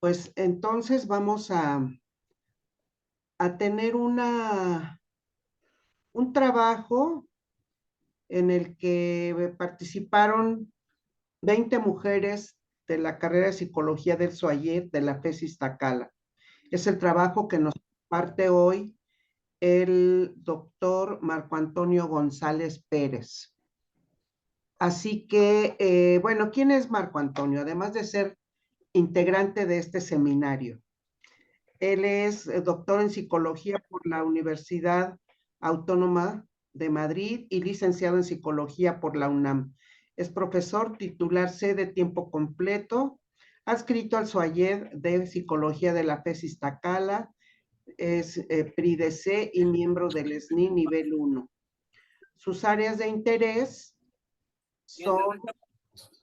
Pues entonces vamos a tener un trabajo en el que participaron 20 mujeres de la carrera de Psicología del SUAYET de la FES Iztacala. Es el trabajo que nos comparte hoy el doctor Marco Antonio González Pérez. Así que, bueno, ¿quién es Marco Antonio? Además de ser integrante de este seminario. Él es doctor en psicología por la Universidad Autónoma de Madrid y licenciado en psicología por la UNAM. Es profesor titular C de tiempo completo, adscrito al SUAYED de Psicología de la FES Iztacala, es PRIDC y miembro del SNI nivel 1. Sus áreas de interés son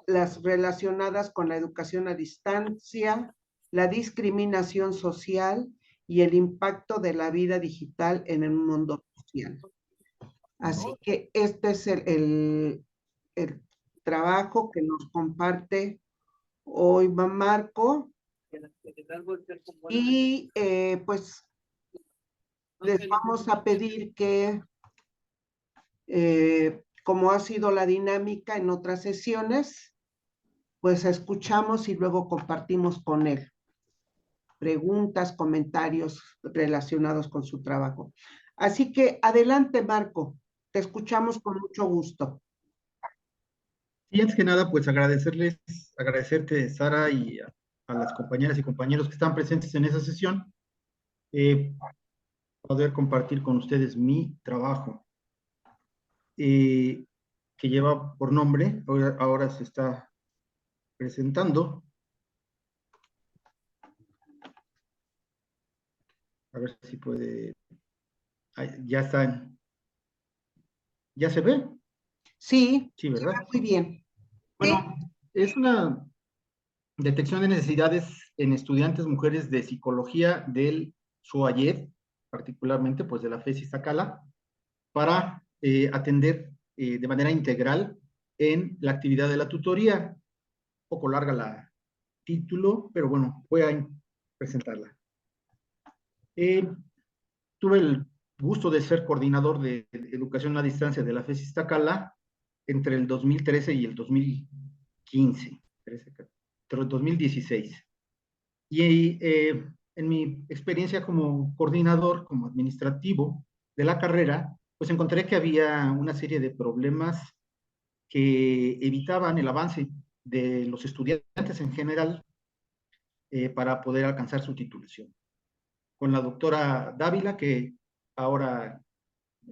las relacionadas con la educación a distancia, la discriminación social y el impacto de la vida digital en el mundo social. Así que este es el trabajo que nos comparte hoy Marco. Y pues les vamos a pedir que, como ha sido la dinámica en otras sesiones, pues escuchamos y luego compartimos con él preguntas, comentarios relacionados con su trabajo. Así que adelante, Marco, te escuchamos con mucho gusto. Y antes que nada, pues agradecerte, Sara, y a las compañeras y compañeros que están presentes en esa sesión, poder compartir con ustedes mi trabajo, que lleva por nombre, ahora se está presentando. A ver si puede. Ya están. ¿Ya se ve? Sí, Sí, ¿verdad? muy bien. Bueno, es una detección de necesidades en estudiantes mujeres de psicología del SUAYED, particularmente pues de la FES Iztacala, para atender de manera integral en la actividad de la tutoría. Un poco larga la título, pero bueno, voy a presentarla. Tuve el gusto de ser coordinador de educación a distancia de la FES Iztacala entre el 2013 y el 2015, pero el 2016. Y en mi experiencia como coordinador, como administrativo de la carrera, pues encontré que había una serie de problemas que evitaban el avance de los estudiantes en general para poder alcanzar su titulación. Con la doctora Dávila, que ahora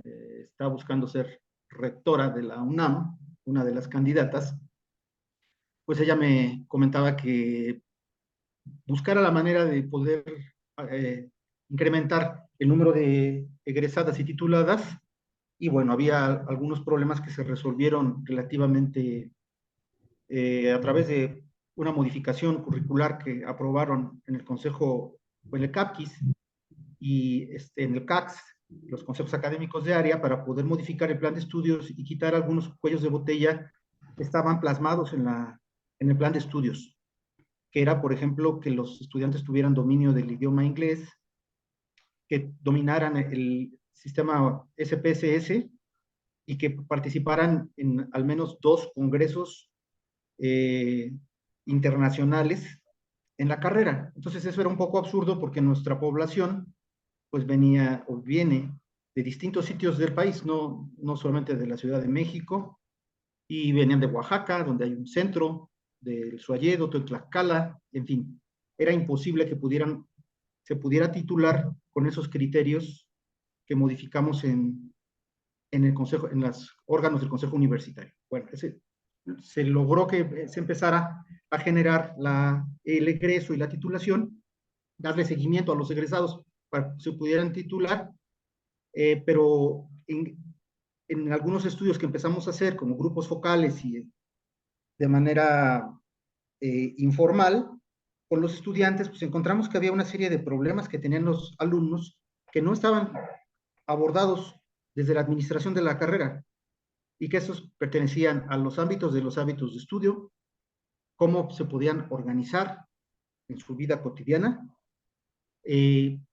está buscando ser rectora de la UNAM, una de las candidatas, pues ella me comentaba que buscara la manera de poder incrementar el número de egresadas y tituladas, y bueno, había algunos problemas que se resolvieron relativamente a través de una modificación curricular que aprobaron en el Consejo, en el CAPQUIS y en el CACS, los consejos académicos de área, para poder modificar el plan de estudios y quitar algunos cuellos de botella que estaban plasmados en el plan de estudios, que era, por ejemplo, que los estudiantes tuvieran dominio del idioma inglés, que dominaran el sistema SPSS y que participaran en al menos 2 congresos internacionales en la carrera. Entonces eso era un poco absurdo porque nuestra población pues venía o viene de distintos sitios del país, no solamente de la Ciudad de México, y venían de Oaxaca, donde hay un centro, del SUAYED, otro en Tlaxcala, en fin, era imposible que se pudiera titular con esos criterios que modificamos en el consejo, en los órganos del consejo universitario. Bueno, se logró que se empezara a generar el egreso y la titulación, darle seguimiento a los egresados para que se pudieran titular, pero en algunos estudios que empezamos a hacer como grupos focales y de manera informal con los estudiantes, pues encontramos que había una serie de problemas que tenían los alumnos que no estaban abordados desde la administración de la carrera y que esos pertenecían a los ámbitos de los hábitos de estudio, cómo se podían organizar en su vida cotidiana.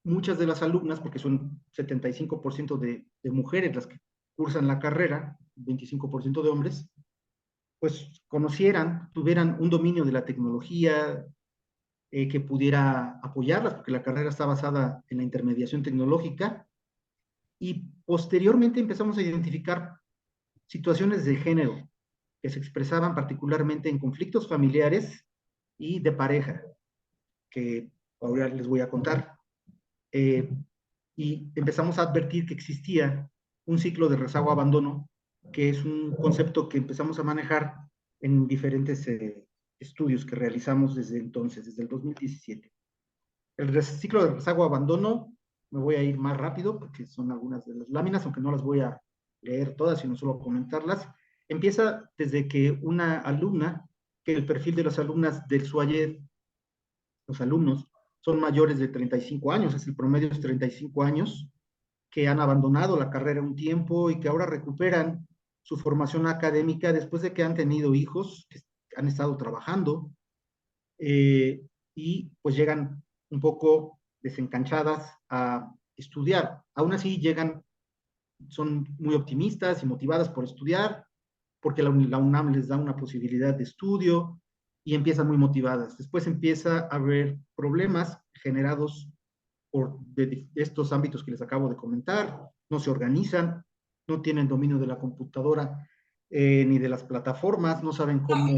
Muchas de las alumnas, porque son 75% de mujeres las que cursan la carrera, 25% de hombres, pues conocieran, tuvieran un dominio de la tecnología que pudiera apoyarlas, porque la carrera está basada en la intermediación tecnológica, y posteriormente empezamos a identificar situaciones de género que se expresaban particularmente en conflictos familiares y de pareja, que ahora les voy a contar. Y empezamos a advertir que existía un ciclo de rezago-abandono, que es un concepto que empezamos a manejar en diferentes estudios que realizamos desde entonces, desde el 2017. El ciclo de rezago-abandono, me voy a ir más rápido porque son algunas de las láminas, aunque no las voy a leer todas, sino solo comentarlas. Empieza desde que una alumna, que el perfil de las alumnas del SUAYED, los alumnos, son mayores de 35 años, es el promedio es 35 años, que han abandonado la carrera un tiempo y que ahora recuperan su formación académica después de que han tenido hijos, que han estado trabajando, y pues llegan un poco desencanchadas a estudiar. Aún así llegan, son muy optimistas y motivadas por estudiar, porque la UNAM les da una posibilidad de estudio y empiezan muy motivadas. Después empieza a haber problemas generados por de estos ámbitos que les acabo de comentar, no se organizan, no tienen dominio de la computadora ni de las plataformas, no saben cómo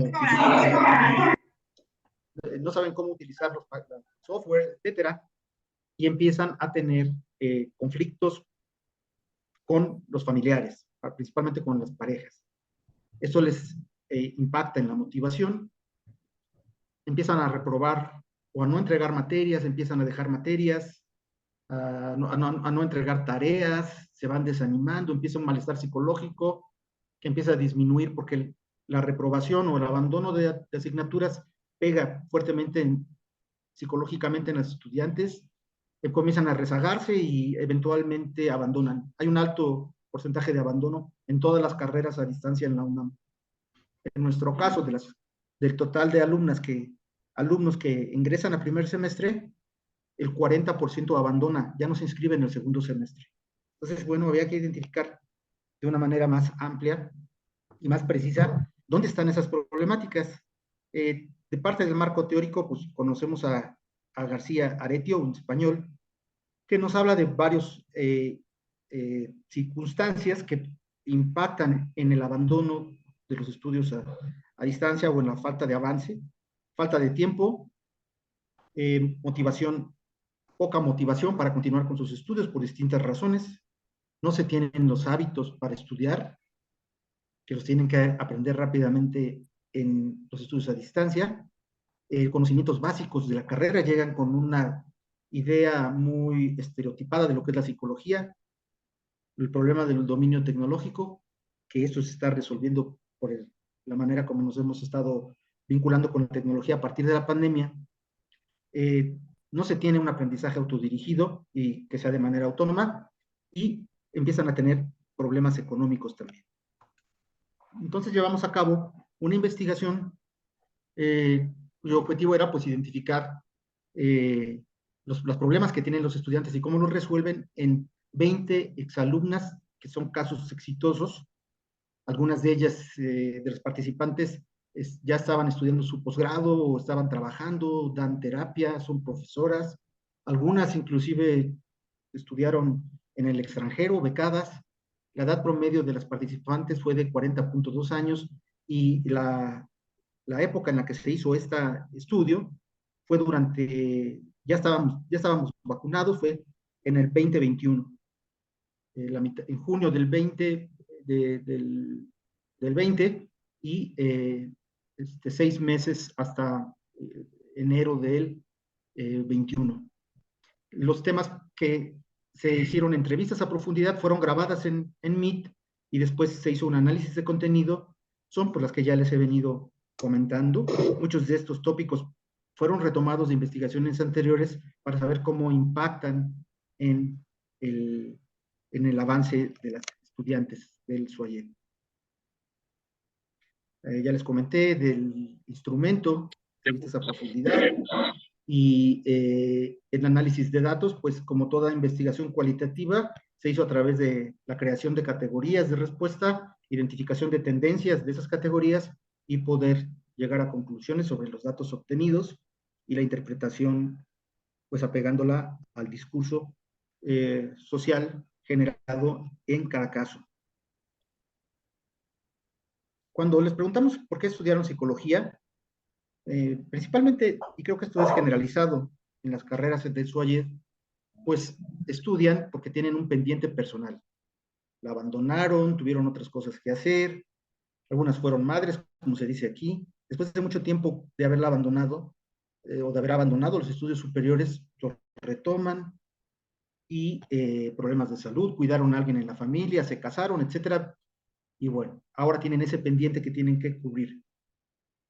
utilizar los software, etcétera, y empiezan a tener conflictos con los familiares, principalmente con las parejas. Esto les impacta en la motivación, empiezan a reprobar o a no entregar materias, empiezan a dejar materias, a no entregar tareas, se van desanimando, empieza un malestar psicológico que empieza a disminuir porque la reprobación o el abandono de asignaturas pega fuertemente psicológicamente en los estudiantes, comienzan a rezagarse y eventualmente abandonan. Hay un alto porcentaje de abandono en todas las carreras a distancia en la UNAM. En nuestro caso, del total de alumnos que ingresan a primer semestre, el 40% abandona, ya no se inscribe en el segundo semestre. Entonces, bueno, había que identificar de una manera más amplia y más precisa dónde están esas problemáticas. De parte del marco teórico, pues conocemos a García Aretio, un español, que nos habla de varias circunstancias que impactan en el abandono de los estudios a distancia o en la falta de avance, falta de tiempo, motivación, poca motivación para continuar con sus estudios por distintas razones, no se tienen los hábitos para estudiar, que los tienen que aprender rápidamente en los estudios a distancia, conocimientos básicos de la carrera llegan con una idea muy estereotipada de lo que es la psicología, el problema del dominio tecnológico, que esto se está resolviendo por la manera como nos hemos estado vinculando con la tecnología a partir de la pandemia. No se tiene un aprendizaje autodirigido y que sea de manera autónoma y empiezan a tener problemas económicos también. Entonces llevamos a cabo una investigación cuyo objetivo era pues identificar los problemas que tienen los estudiantes y cómo los resuelven en 20 exalumnas que son casos exitosos. Algunas de ellas, de los participantes, ya estaban estudiando su posgrado o estaban trabajando, dan terapia, son profesoras. Algunas inclusive estudiaron en el extranjero, becadas. La edad promedio de las participantes fue de 40.2 años y la época en la que se hizo este estudio fue ya estábamos vacunados, fue en el 2021. En junio del 20, del 20 y 6 meses hasta enero del 21. Los temas que se hicieron entrevistas a profundidad fueron grabadas en Meet y después se hizo un análisis de contenido, son por las que ya les he venido comentando. Muchos de estos tópicos fueron retomados de investigaciones anteriores para saber cómo impactan en el avance de las estudiantes del SUAYED. Ya les comenté del instrumento, esa profundidad. Y el análisis de datos, pues como toda investigación cualitativa, se hizo a través de la creación de categorías de respuesta, identificación de tendencias de esas categorías y poder llegar a conclusiones sobre los datos obtenidos y la interpretación, pues apegándola al discurso social generado en cada caso. Cuando les preguntamos por qué estudiaron psicología, principalmente, y creo que esto es generalizado en las carreras de SUAYED, pues estudian porque tienen un pendiente personal. La abandonaron, tuvieron otras cosas que hacer, algunas fueron madres, como se dice aquí. Después de mucho tiempo de haberla abandonado, o de haber abandonado los estudios superiores, los retoman y problemas de salud, cuidaron a alguien en la familia, se casaron, etcétera. Y bueno, ahora tienen ese pendiente que tienen que cubrir.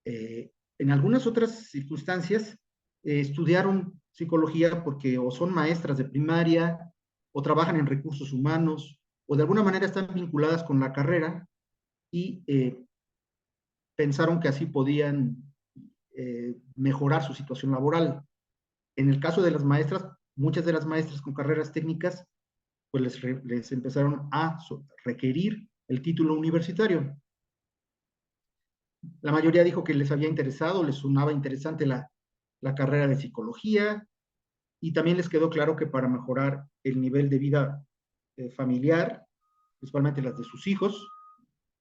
En algunas otras circunstancias, estudiaron psicología porque o son maestras de primaria, o trabajan en recursos humanos, o de alguna manera están vinculadas con la carrera y pensaron que así podían mejorar su situación laboral. En el caso de las maestras, muchas de las maestras con carreras técnicas, pues les empezaron a requerir el título universitario. La mayoría dijo que les había interesado, les sonaba interesante la carrera de psicología, y también les quedó claro que para mejorar el nivel de vida familiar, principalmente las de sus hijos,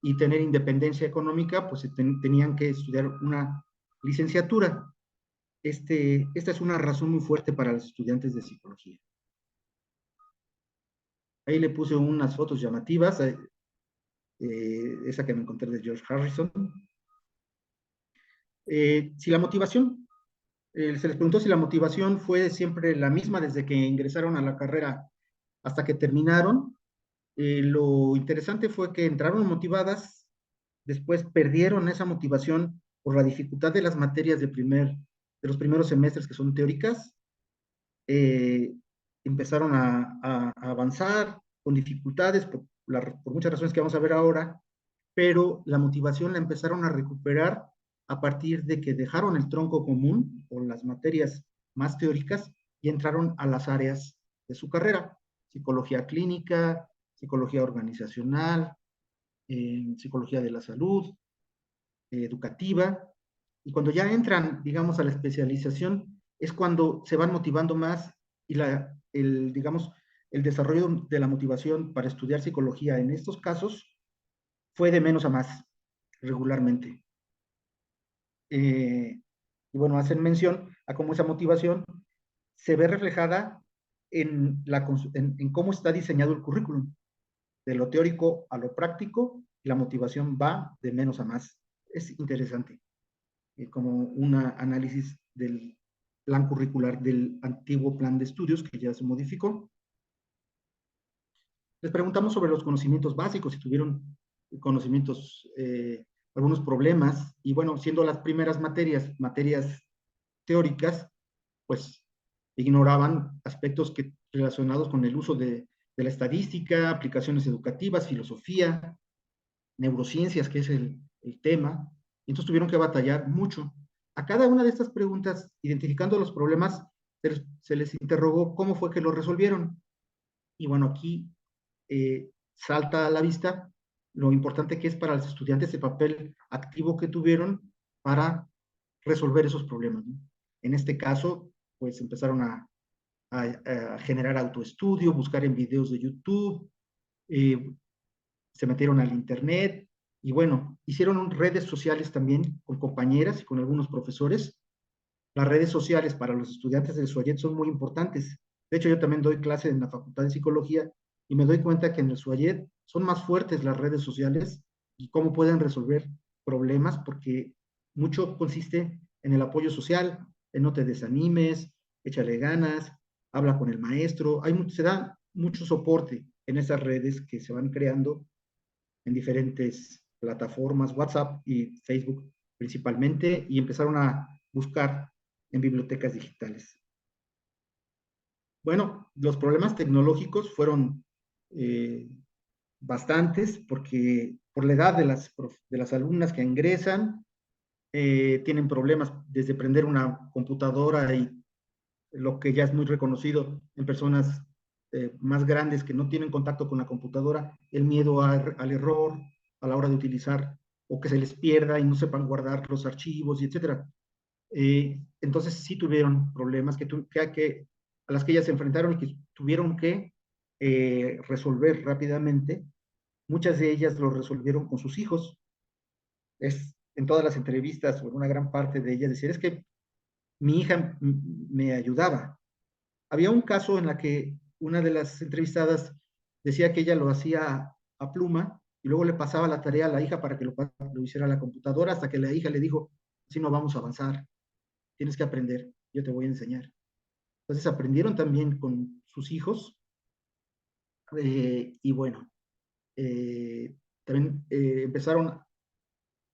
y tener independencia económica, pues tenían que estudiar una licenciatura. Esta es una razón muy fuerte para los estudiantes de psicología. Ahí le puse unas fotos llamativas, esa que me encontré de George Harrison. Si la motivación, se les preguntó si la motivación fue siempre la misma desde que ingresaron a la carrera hasta que terminaron. Lo interesante fue que entraron motivadas, después perdieron esa motivación por la dificultad de las materias de los primeros semestres que son teóricas. Empezaron a avanzar con dificultades por muchas razones que vamos a ver ahora, pero la motivación la empezaron a recuperar a partir de que dejaron el tronco común o las materias más teóricas y entraron a las áreas de su carrera: psicología clínica, psicología organizacional, psicología de la salud, educativa. Y cuando ya entran, digamos, a la especialización, es cuando se van motivando más y digamos, el desarrollo de la motivación para estudiar psicología en estos casos fue de menos a más regularmente. Y bueno, hacen mención a cómo esa motivación se ve reflejada en cómo está diseñado el currículum, de lo teórico a lo práctico, y la motivación va de menos a más. Es interesante, como un análisis del plan curricular del antiguo plan de estudios que ya se modificó. Les preguntamos sobre los conocimientos básicos, si tuvieron conocimientos, algunos problemas, y bueno, siendo las primeras materias teóricas, pues ignoraban aspectos relacionados con el uso de la estadística, aplicaciones educativas, filosofía, neurociencias, que es el tema. Entonces tuvieron que batallar mucho. A cada una de estas preguntas, identificando los problemas, se les interrogó cómo fue que lo resolvieron. Y bueno, aquí salta a la vista lo importante que es para los estudiantes el papel activo que tuvieron para resolver esos problemas, ¿no? En este caso, pues empezaron a generar autoestudio, buscar en videos de YouTube, se metieron al internet y bueno, hicieron redes sociales también con compañeras y con algunos profesores. Las redes sociales para los estudiantes del SUAYED son muy importantes. De hecho, yo también doy clase en la Facultad de Psicología y me doy cuenta que en el SUAYED son más fuertes las redes sociales y cómo pueden resolver problemas, porque mucho consiste en el apoyo social, en no te desanimes, échale ganas, habla con el maestro. Se da mucho soporte en esas redes que se van creando en diferentes plataformas, WhatsApp y Facebook principalmente, y empezaron a buscar en bibliotecas digitales. Bueno, los problemas tecnológicos fueron bastantes, porque por la edad de las alumnas que ingresan, tienen problemas desde prender una computadora y lo que ya es muy reconocido en personas más grandes que no tienen contacto con la computadora, el miedo al error a la hora de utilizar, o que se les pierda y no sepan guardar los archivos, y etcétera. Entonces sí tuvieron problemas a las que ellas se enfrentaron y que tuvieron que resolver rápidamente. Muchas de ellas lo resolvieron con sus hijos. En todas las entrevistas, o en una gran parte de ellas, decir, es que mi hija me ayudaba. Había un caso en la que una de las entrevistadas decía que ella lo hacía a pluma y luego le pasaba la tarea a la hija para que lo hiciera a la computadora, hasta que la hija le dijo, si no vamos a avanzar, tienes que aprender, yo te voy a enseñar. Entonces aprendieron también con sus hijos, y bueno, también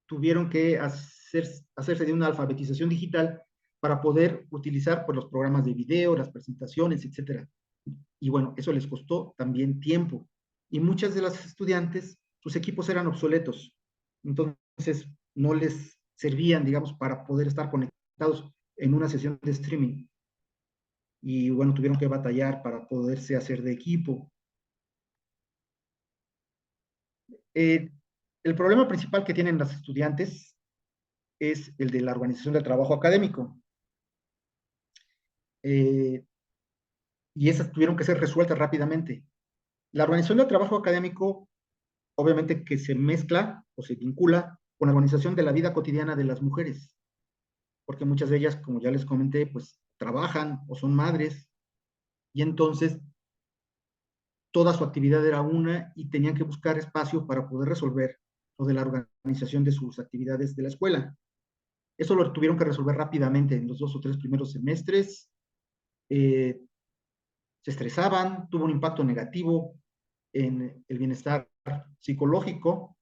tuvieron que hacerse de una alfabetización digital para poder utilizar pues, los programas de video, las presentaciones, etcétera. Y bueno, eso les costó también tiempo. Y muchas de las estudiantes, sus equipos eran obsoletos. Entonces, no les servían, digamos, para poder estar conectados en una sesión de streaming. Y bueno, tuvieron que batallar para poderse hacer de equipo. Eh, el problema principal que tienen las estudiantes es el de la organización del trabajo académico. Eh, y esas tuvieron que ser resueltas rápidamente. La organización del trabajo académico, obviamente que se mezcla o se vincula con la organización de la vida cotidiana de las mujeres, porque muchas de ellas, como ya les comenté, pues trabajan o son madres, y entonces toda su actividad era una y tenían que buscar espacio para poder resolver lo de la organización de sus actividades de la escuela. Eso lo tuvieron que resolver rápidamente en los 2 o 3 primeros semestres. Eh, Se estresaban, tuvo un impacto negativo en el bienestar psicológico,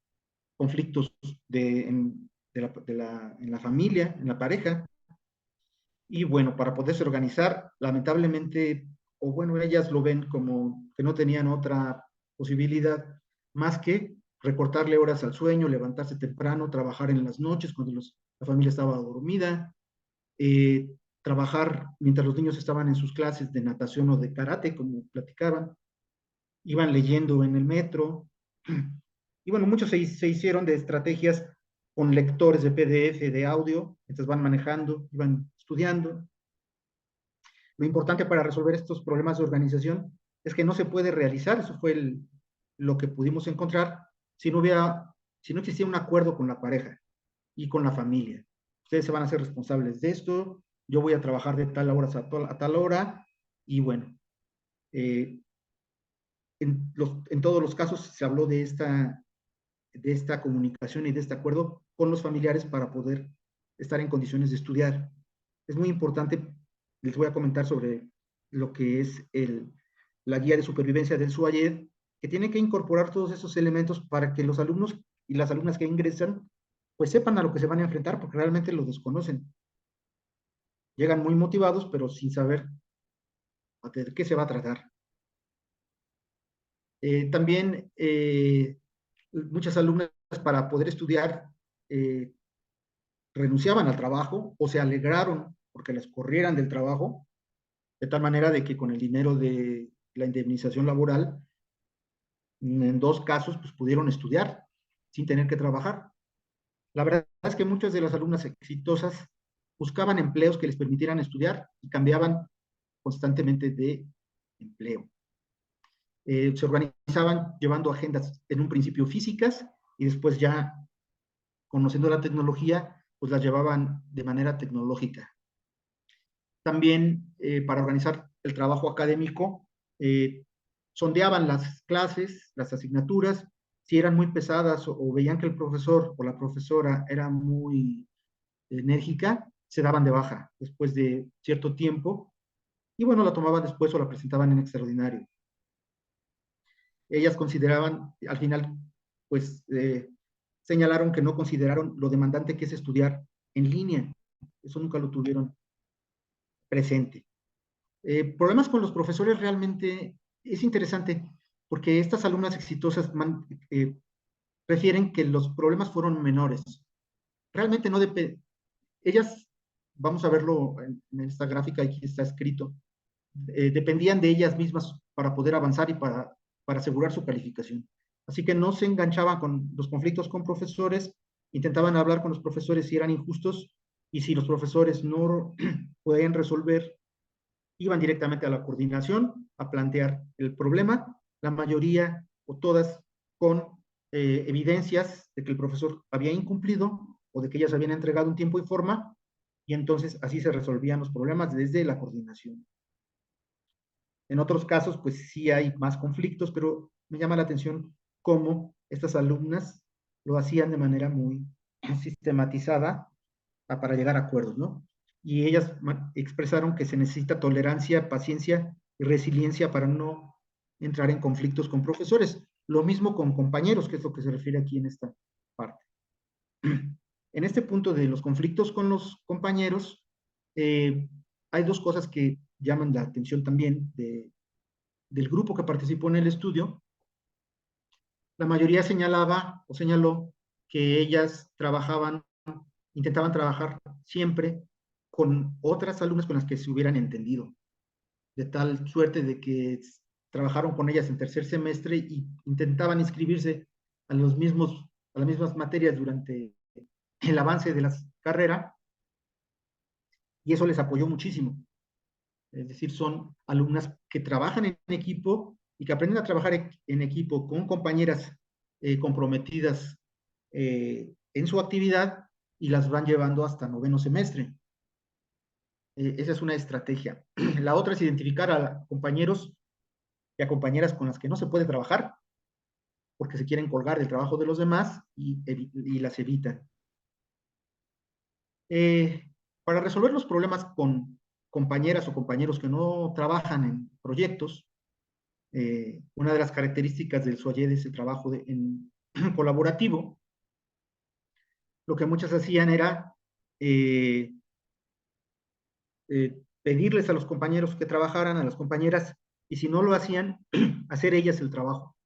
conflictos en la familia, en la pareja. Y bueno, para poderse organizar, lamentablemente, o bueno, ellas lo ven como que no tenían otra posibilidad más que recortarle horas al sueño, levantarse temprano, trabajar en las noches cuando la familia estaba dormida, eh, trabajar mientras los niños estaban en sus clases de natación o de karate, como platicaban, iban leyendo en el metro. Y bueno, muchos se hicieron de estrategias con lectores de PDF, de audio, mientras van manejando, iban estudiando. Lo importante para resolver estos problemas de organización es que no se puede realizar, eso fue lo que pudimos encontrar, si no existía un acuerdo con la pareja y con la familia. Ustedes se van a hacer responsables de esto, yo voy a trabajar de tal hora a tal hora, y bueno, eh, en todos los casos se habló de esta comunicación y de este acuerdo con los familiares para poder estar en condiciones de estudiar. Es muy importante, les voy a comentar sobre lo que es la guía de supervivencia del SUAYED, que tiene que incorporar todos esos elementos para que los alumnos y las alumnas que ingresan pues sepan a lo que se van a enfrentar, porque realmente lo desconocen. Llegan muy motivados, pero sin saber de qué se va a tratar. También muchas alumnas, para poder estudiar, eh, renunciaban al trabajo o se alegraron porque las corrieran del trabajo, de tal manera de que con el dinero de la indemnización laboral, en 2 casos, pues pudieron estudiar sin tener que trabajar. La verdad es que muchas de las alumnas exitosas buscaban empleos que les permitieran estudiar y cambiaban constantemente de empleo. Se organizaban llevando agendas en un principio físicas y después ya conociendo la tecnología, pues las llevaban de manera tecnológica. También para organizar el trabajo académico, sondeaban las clases, las asignaturas, si eran muy pesadas o veían que el profesor o la profesora era muy enérgica, se daban de baja después de cierto tiempo y bueno, la tomaban después o la presentaban en extraordinario. Ellas consideraban, al final, pues señalaron que no consideraron lo demandante que es estudiar en línea. Eso nunca lo tuvieron presente. Problemas con los profesores realmente es interesante porque estas alumnas exitosas refieren que los problemas fueron menores. Realmente no depende. Ellas vamos a verlo en esta gráfica, aquí está escrito, dependían de ellas mismas para poder avanzar y para asegurar su calificación. Así que no se enganchaban con los conflictos con profesores, intentaban hablar con los profesores si eran injustos, y si los profesores no pueden resolver, iban directamente a la coordinación a plantear el problema, la mayoría o todas con evidencias de que el profesor había incumplido o de que ellas habían entregado un tiempo y forma, y entonces así se resolvían los problemas desde la coordinación. En otros casos, pues sí hay más conflictos, pero me llama la atención cómo estas alumnas lo hacían de manera muy sistematizada para llegar a acuerdos, ¿no? Y ellas expresaron que se necesita tolerancia, paciencia y resiliencia para no entrar en conflictos con profesores. Lo mismo con compañeros, que es lo que se refiere aquí en esta parte. En este punto de los conflictos con los compañeros, hay dos cosas que llaman la atención también del grupo que participó en el estudio. La mayoría señalaba o señaló que ellas intentaban trabajar siempre con otras alumnas con las que se hubieran entendido, de tal suerte de que trabajaron con ellas en tercer semestre y intentaban inscribirse a a las mismas materias durante el avance de la carrera, y eso les apoyó muchísimo. Es decir, son alumnas que trabajan en equipo y que aprenden a trabajar en equipo con compañeras comprometidas en su actividad, y las van llevando hasta noveno semestre. Esa es una estrategia. La otra es identificar a compañeros y a compañeras con las que no se puede trabajar porque se quieren colgar del trabajo de los demás y las evitan. Para resolver los problemas con compañeras o compañeros que no trabajan en proyectos, una de las características del SUAYED es el trabajo en colaborativo. Lo que muchas hacían era pedirles a los compañeros que trabajaran, a las compañeras, y si no lo hacían, hacer ellas el trabajo.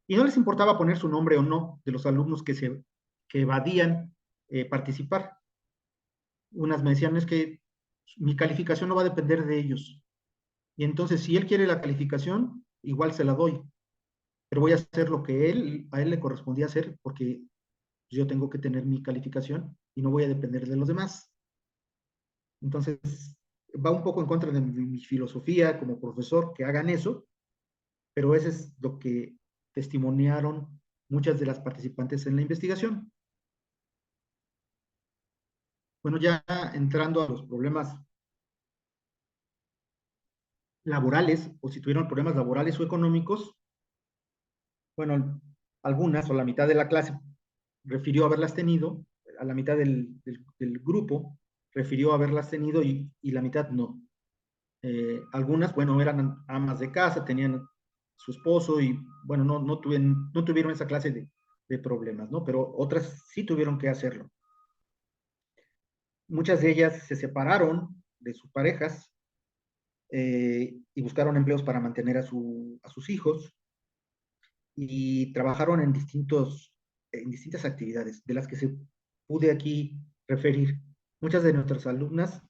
Y no les importaba poner su nombre o no de los alumnos que evadían participar. Unas me decían, es que mi calificación no va a depender de ellos. Y entonces, si él quiere la calificación, igual se la doy. Pero voy a hacer lo que a él le correspondía hacer, porque yo tengo que tener mi calificación y no voy a depender de los demás. Entonces, va un poco en contra de mi filosofía como profesor que hagan eso, pero eso es lo que testimoniaron muchas de las participantes en la investigación. Bueno, ya entrando a los problemas laborales, o si tuvieron problemas laborales o económicos, bueno, algunas o la mitad de la clase refirió haberlas tenido, a la mitad del grupo refirió haberlas tenido, y la mitad no. Algunas, bueno, eran amas de casa, tenían su esposo y, bueno, no tuvieron esa clase de problemas, ¿no? Pero otras sí tuvieron que hacerlo. Muchas de ellas se separaron de sus parejas y buscaron empleos para mantener a sus hijos, y trabajaron en distintas actividades, de las que se pude aquí referir. Muchas de nuestras alumnas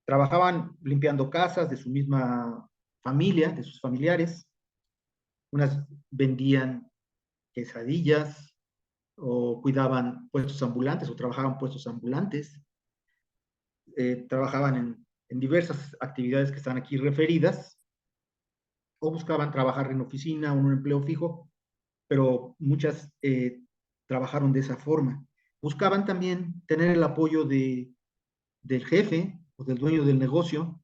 trabajaban limpiando casas de su misma familia, de sus familiares. Unas vendían quesadillas, o cuidaban puestos ambulantes, o trabajaban puestos ambulantes. Trabajaban en diversas actividades que están aquí referidas, o buscaban trabajar en oficina o en un empleo fijo, pero muchas trabajaron de esa forma. Buscaban también tener el apoyo del jefe o del dueño del negocio,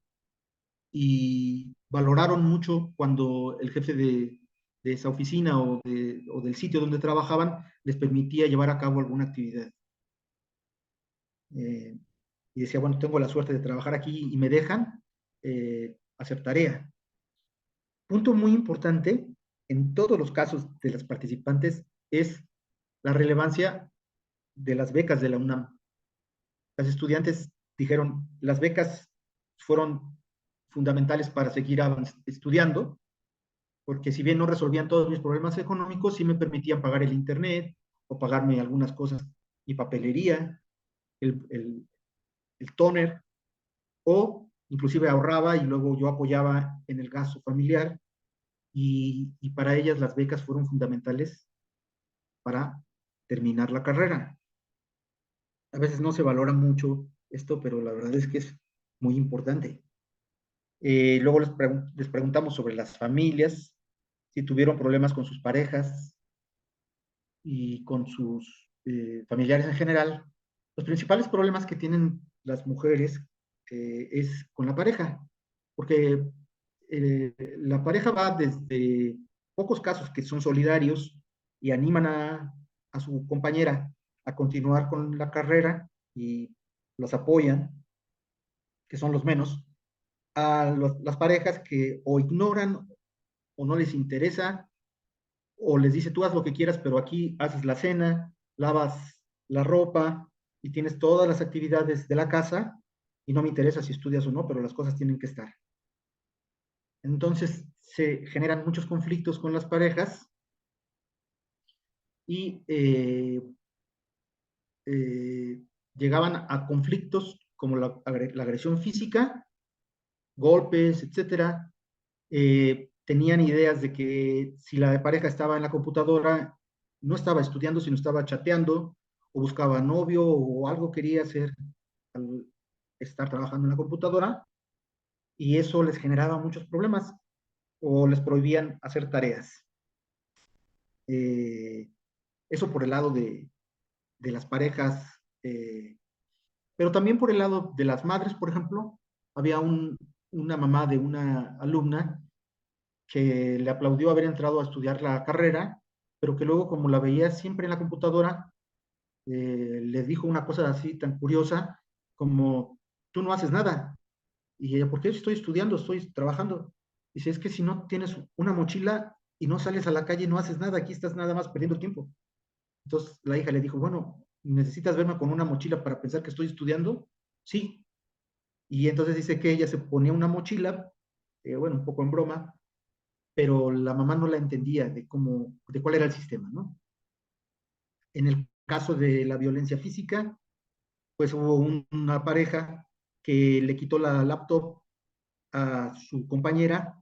y valoraron mucho cuando el jefe de esa oficina o del sitio donde trabajaban les permitía llevar a cabo alguna actividad. Y decía, bueno, tengo la suerte de trabajar aquí y me dejan hacer tarea. Punto muy importante en todos los casos de las participantes es la relevancia de las becas de la UNAM. Las estudiantes dijeron, las becas fueron fundamentales para seguir estudiando, porque si bien no resolvían todos mis problemas económicos, sí me permitían pagar el internet o pagarme algunas cosas y papelería. el, el tóner, o inclusive ahorraba y luego yo apoyaba en el gasto familiar y para ellas las becas fueron fundamentales para terminar la carrera. A veces no se valora mucho esto, pero la verdad es que es muy importante. Luego les preguntamos sobre las familias, si tuvieron problemas con sus parejas y con sus familiares en general. Los principales problemas que tienen las mujeres es con la pareja, porque la pareja va desde pocos casos que son solidarios y animan a su compañera a continuar con la carrera y los apoyan, que son los menos, a las parejas que o ignoran o no les interesa o les dice tú haz lo que quieras, pero aquí haces la cena, lavas la ropa y tienes todas las actividades de la casa y no me interesa si estudias o no, pero las cosas tienen que estar. Entonces se generan muchos conflictos con las parejas y eh, llegaban a conflictos como la agresión física, golpes, etcétera. Tenían ideas de que si la pareja estaba en la computadora, no estaba estudiando, sino estaba chateando o buscaba novio o algo quería hacer al estar trabajando en la computadora y eso les generaba muchos problemas o les prohibían hacer tareas. Eh, Eso por el lado de las parejas, pero también por el lado de las madres, por ejemplo, había una mamá de una alumna que le aplaudió haber entrado a estudiar la carrera, pero que luego como la veía siempre en la computadora, le dijo una cosa así tan curiosa como, tú no haces nada. Y ella, ¿por qué estoy estudiando? Estoy trabajando. Dice, es que si no tienes una mochila y no sales a la calle, no haces nada, aquí estás nada más perdiendo tiempo. Entonces la hija le dijo, bueno, ¿necesitas verme con una mochila para pensar que estoy estudiando? Sí. Y entonces dice que ella se ponía una mochila, bueno, un poco en broma, pero la mamá no la entendía de cuál era el sistema, ¿no? En el caso de la violencia física, pues hubo una pareja que le quitó la laptop a su compañera,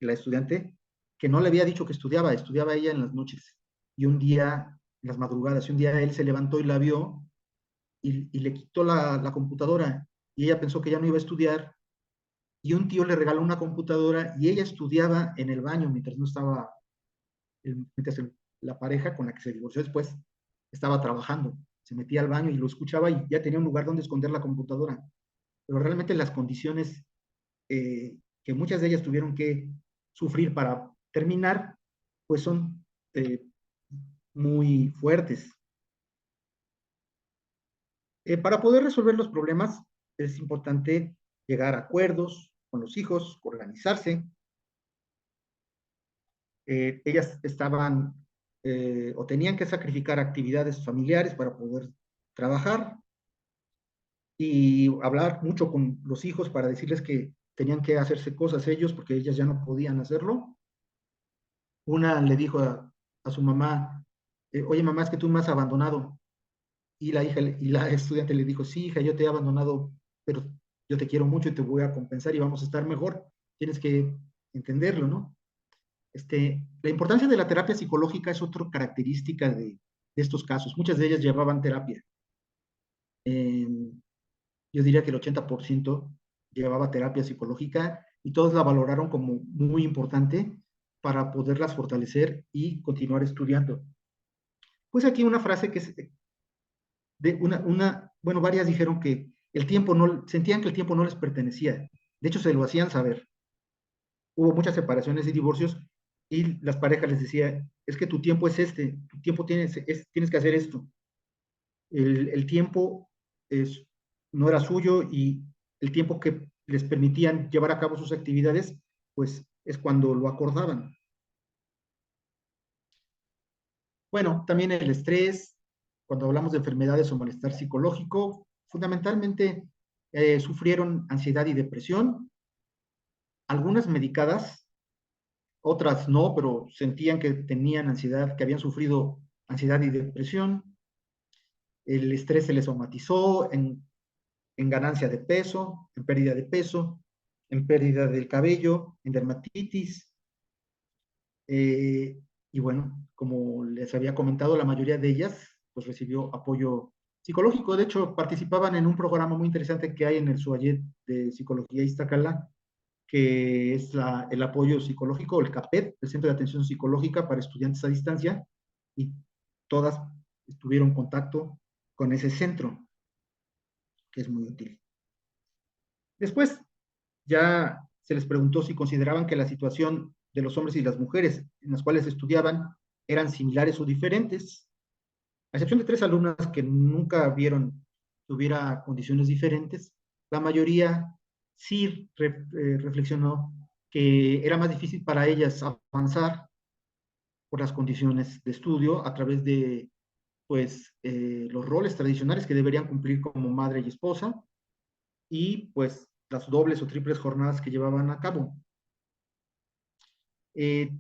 la estudiante, que no le había dicho que estudiaba ella en las noches. Y un día, en las madrugadas, y un día él se levantó y la vio y le quitó la computadora y ella pensó que ya no iba a estudiar y un tío le regaló una computadora y ella estudiaba en el baño mientras no estaba, mientras la pareja con la que se divorció después estaba trabajando. Se metía al baño y lo escuchaba y ya tenía un lugar donde esconder la computadora. Pero realmente las condiciones que muchas de ellas tuvieron que sufrir para terminar, pues son muy fuertes. Para poder resolver los problemas es importante llegar a acuerdos con los hijos, organizarse. Ellas estaban o tenían que sacrificar actividades familiares para poder trabajar y hablar mucho con los hijos para decirles que tenían que hacerse cosas ellos porque ellas ya no podían hacerlo. Una le dijo a su mamá, oye mamá, es que tú me has abandonado. Y la estudiante le dijo, sí, hija, yo te he abandonado, pero yo te quiero mucho y te voy a compensar y vamos a estar mejor. Tienes que entenderlo, ¿no? La importancia de la terapia psicológica es otra característica de estos casos. Muchas de ellas llevaban terapia. Eh, yo diría que el 80% llevaba terapia psicológica y todos la valoraron como muy importante para poderlas fortalecer y continuar estudiando. Pues aquí una frase que es de bueno, varias dijeron que el tiempo no, sentían que el tiempo no les pertenecía. De hecho, se lo hacían saber. Hubo muchas separaciones y divorcios y las parejas les decía, es que tu tiempo es tu tiempo tienes que hacer esto. El tiempo no era suyo y el tiempo que les permitían llevar a cabo sus actividades, pues es cuando lo acordaban. Bueno, también el estrés, cuando hablamos de enfermedades o malestar psicológico, fundamentalmente sufrieron ansiedad y depresión, algunas medicadas, otras no, pero sentían que tenían ansiedad, que habían sufrido ansiedad y depresión. el estrés se le somatizó en ganancia de peso, en pérdida de peso, en pérdida del cabello, en dermatitis. eh, y bueno, como les había comentado, la mayoría de ellas pues recibió apoyo psicológico. De hecho, participaban en un programa muy interesante que hay en el SUAYET de Psicología Iztacala, que es el apoyo psicológico, el CAPED, el Centro de Atención Psicológica para Estudiantes a Distancia, y todas tuvieron contacto con ese centro, que es muy útil. Después, ya se les preguntó si consideraban que la situación de los hombres y las mujeres en las cuales estudiaban eran similares o diferentes, a excepción de 3 alumnas que nunca vieron que hubiera condiciones diferentes. La mayoría sí reflexionó que era más difícil para ellas avanzar por las condiciones de estudio a través de pues los roles tradicionales que deberían cumplir como madre y esposa, y pues las dobles o triples jornadas que llevaban a cabo. Eh,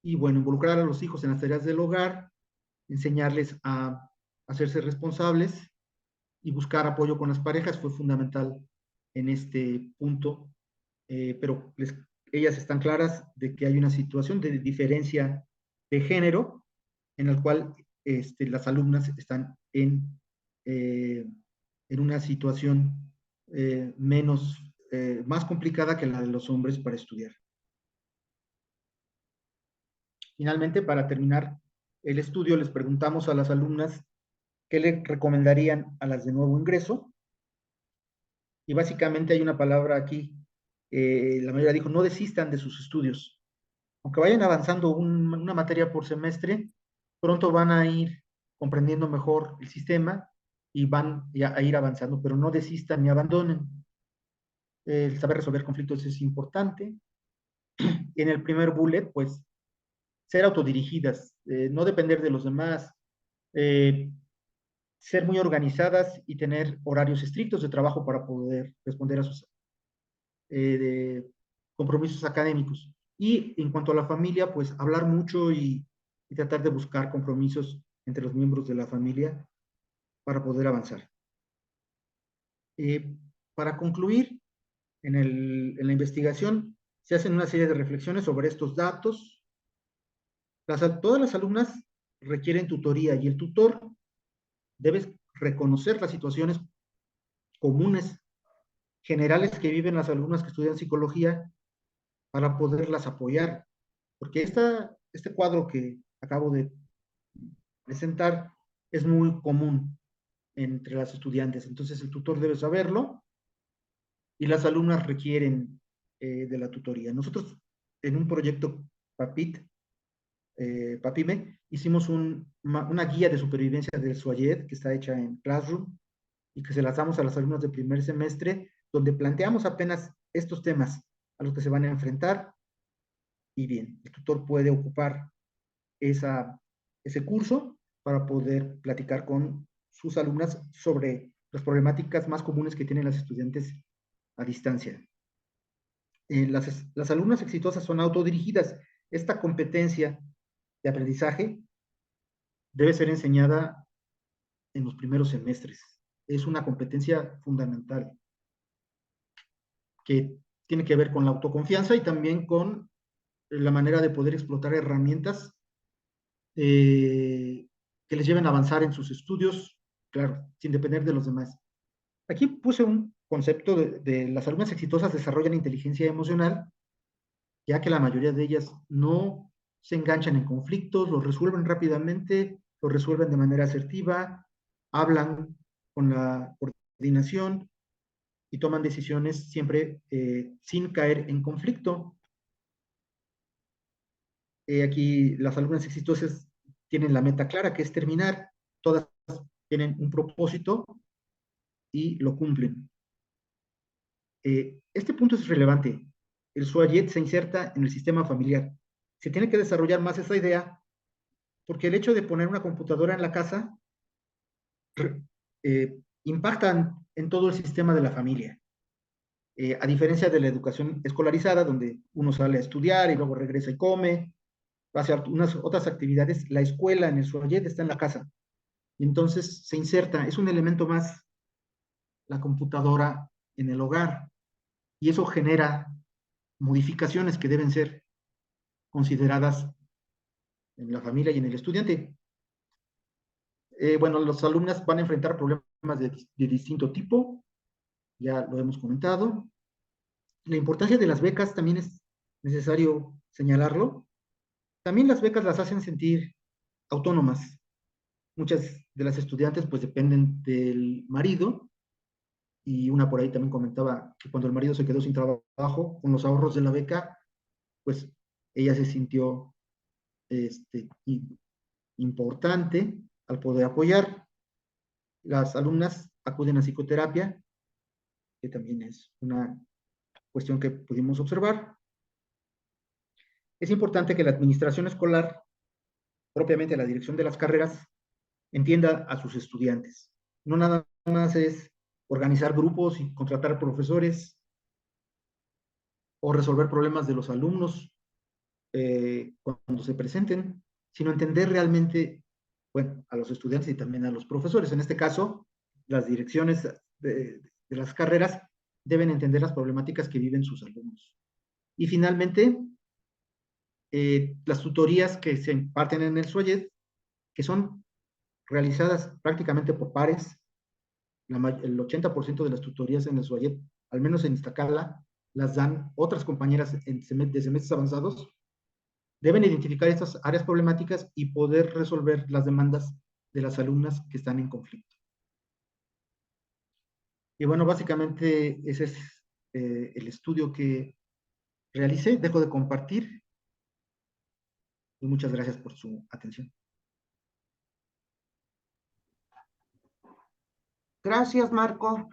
y bueno, involucrar a los hijos en las tareas del hogar, enseñarles a hacerse responsables y buscar apoyo con las parejas fue fundamental en este punto, pero ellas están claras de que hay una situación de diferencia de género en la cual las alumnas están en una situación más complicada que la de los hombres para estudiar. Finalmente, para terminar el estudio, les preguntamos a las alumnas qué le recomendarían a las de nuevo ingreso. Y básicamente hay una palabra aquí, la mayoría dijo, no desistan de sus estudios. Aunque vayan avanzando una materia por semestre, pronto van a ir comprendiendo mejor el sistema y van a ir avanzando, pero no desistan ni abandonen. El saber resolver conflictos es importante. En el primer bullet, pues, ser autodirigidas, no depender de los demás, eh, ser muy organizadas y tener horarios estrictos de trabajo para poder responder a sus compromisos académicos. Y en cuanto a la familia, pues hablar mucho y tratar de buscar compromisos entre los miembros de la familia para poder avanzar. Para concluir, en la investigación se hacen una serie de reflexiones sobre estos datos. Todas las alumnas requieren tutoría y el tutor debe reconocer las situaciones comunes, generales que viven las alumnas que estudian psicología para poderlas apoyar. Porque este cuadro que acabo de presentar es muy común entre las estudiantes. Entonces el tutor debe saberlo y las alumnas requieren de la tutoría. Nosotros en un proyecto PAPIME, hicimos una guía de supervivencia del SUAYED que está hecha en Classroom y que se las damos a las alumnas de primer semestre, donde planteamos apenas estos temas a los que se van a enfrentar. Y bien, el tutor puede ocupar ese curso para poder platicar con sus alumnas sobre las problemáticas más comunes que tienen las estudiantes a distancia. Las alumnas exitosas son autodirigidas. Esta competencia de aprendizaje debe ser enseñada en los primeros semestres. Es una competencia fundamental que tiene que ver con la autoconfianza y también con la manera de poder explotar herramientas que les lleven a avanzar en sus estudios, claro, sin depender de los demás. Aquí puse un concepto de las alumnas exitosas desarrollan inteligencia emocional, ya que la mayoría de ellas no se enganchan en conflictos, los resuelven rápidamente, los resuelven de manera asertiva, hablan con la coordinación y toman decisiones siempre sin caer en conflicto. Aquí las alumnas exitosas tienen la meta clara, que es terminar. Todas tienen un propósito y lo cumplen. Este punto es relevante. El SUAYET se inserta en el sistema familiar. Se tiene que desarrollar más esa idea porque el hecho de poner una computadora en la casa impacta en todo el sistema de la familia. A diferencia de la educación escolarizada, donde uno sale a estudiar y luego regresa y come, hace unas otras actividades, la escuela en el SUAYET está en la casa. Y entonces se inserta, es un elemento más la computadora en el hogar, y eso genera modificaciones que deben ser consideradas en la familia y en el estudiante. Bueno, los alumnos van a enfrentar problemas de distinto tipo, ya lo hemos comentado. La importancia de las becas también es necesario señalarlo. También las becas las hacen sentir autónomas. Muchas de las estudiantes pues dependen del marido, y una por ahí también comentaba que cuando el marido se quedó sin trabajo, con los ahorros de la beca, pues ella se sintió este, importante al poder apoyar. Las alumnas acuden a psicoterapia, que también es una cuestión que pudimos observar. Es importante que la administración escolar, propiamente la dirección de las carreras, entienda a sus estudiantes. No nada más es organizar grupos y contratar profesores o resolver problemas de los alumnos cuando se presenten, sino entender realmente, bueno, a los estudiantes y también a los profesores. En este caso, las direcciones de las carreras deben entender las problemáticas que viven sus alumnos. Y finalmente, las tutorías que se imparten en el SUAYED, que son realizadas prácticamente por pares. El 80% de las tutorías en el SUAYED, al menos en Iztacala, las dan otras compañeras de semestres avanzados. Deben identificar estas áreas problemáticas y poder resolver las demandas de las alumnas que están en conflicto. Y bueno, básicamente ese es el estudio que realicé. Dejo de compartir y muchas gracias por su atención. Gracias, Marco.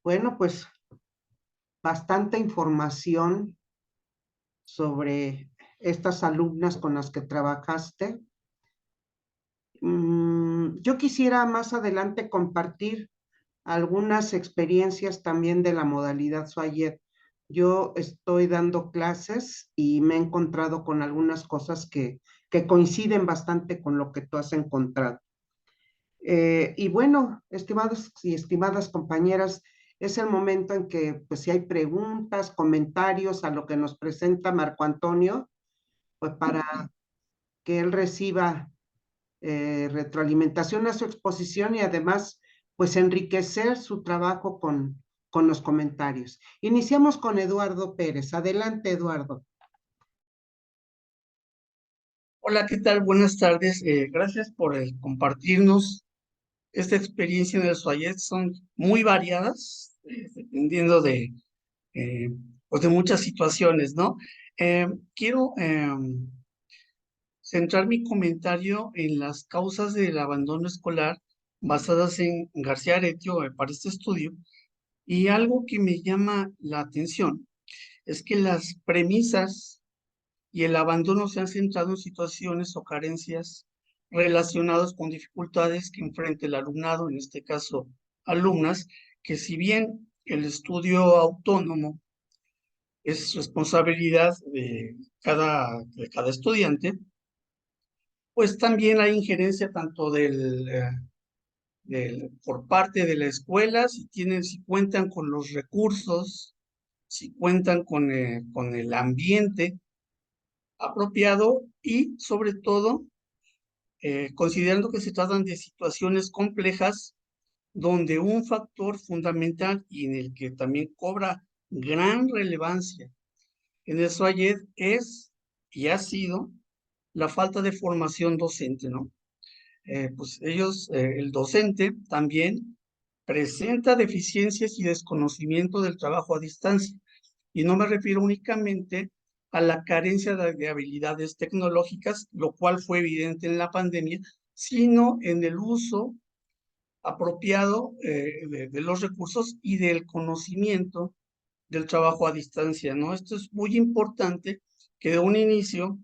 Bueno, pues bastante información sobre estas alumnas con las que trabajaste. Yo quisiera más adelante compartir algunas experiencias también de la modalidad SUAYED. Yo estoy dando clases y me he encontrado con algunas cosas que coinciden bastante con lo que tú has encontrado. Y bueno, estimados y estimadas compañeras, es el momento en que, pues si hay preguntas, comentarios a lo que nos presenta Marco Antonio, pues para que él reciba retroalimentación a su exposición y además, pues enriquecer su trabajo con los comentarios. Iniciamos con Eduardo Pérez. Adelante, Eduardo. Hola, ¿qué tal? Buenas tardes. Gracias por compartirnos esta experiencia en el SUAYED. Son muy variadas, dependiendo eh, pues de muchas situaciones, ¿no? Quiero centrar mi comentario en las causas del abandono escolar basadas en García Aretio para este estudio, y algo que me llama la atención es que las premisas y el abandono se han centrado en situaciones o carencias relacionadas con dificultades que enfrenta el alumnado, en este caso alumnas, que si bien el estudio autónomo es responsabilidad de cada estudiante, pues también hay injerencia tanto por parte de la escuela, si cuentan con los recursos, si cuentan con el ambiente apropiado y sobre todo considerando que se tratan de situaciones complejas donde un factor fundamental y en el que también cobra gran relevancia en el SUAYED es y ha sido la falta de formación docente, ¿no? Pues el docente también presenta deficiencias y desconocimiento del trabajo a distancia. Y no me refiero únicamente a la carencia de habilidades tecnológicas, lo cual fue evidente en la pandemia, sino en el uso apropiado de los recursos y del conocimiento del trabajo a distancia, ¿no? Esto es muy importante, que de un inicio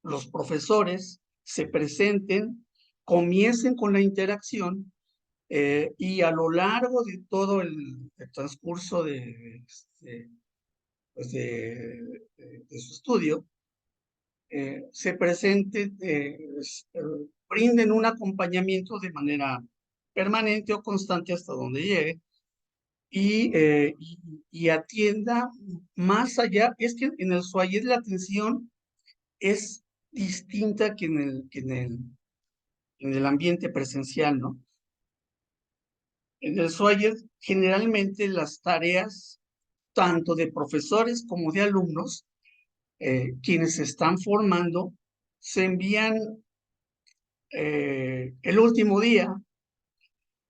los profesores se presenten, comiencen con la interacción y a lo largo de todo el transcurso pues de su estudio, se presenten, brinden un acompañamiento de manera permanente o constante hasta donde llegue y atienda más allá. Es que en el SUAYED la atención es distinta que en el ambiente presencial, ¿no? En el SUAYED generalmente las tareas tanto de profesores como de alumnos, quienes se están formando, se envían el último día,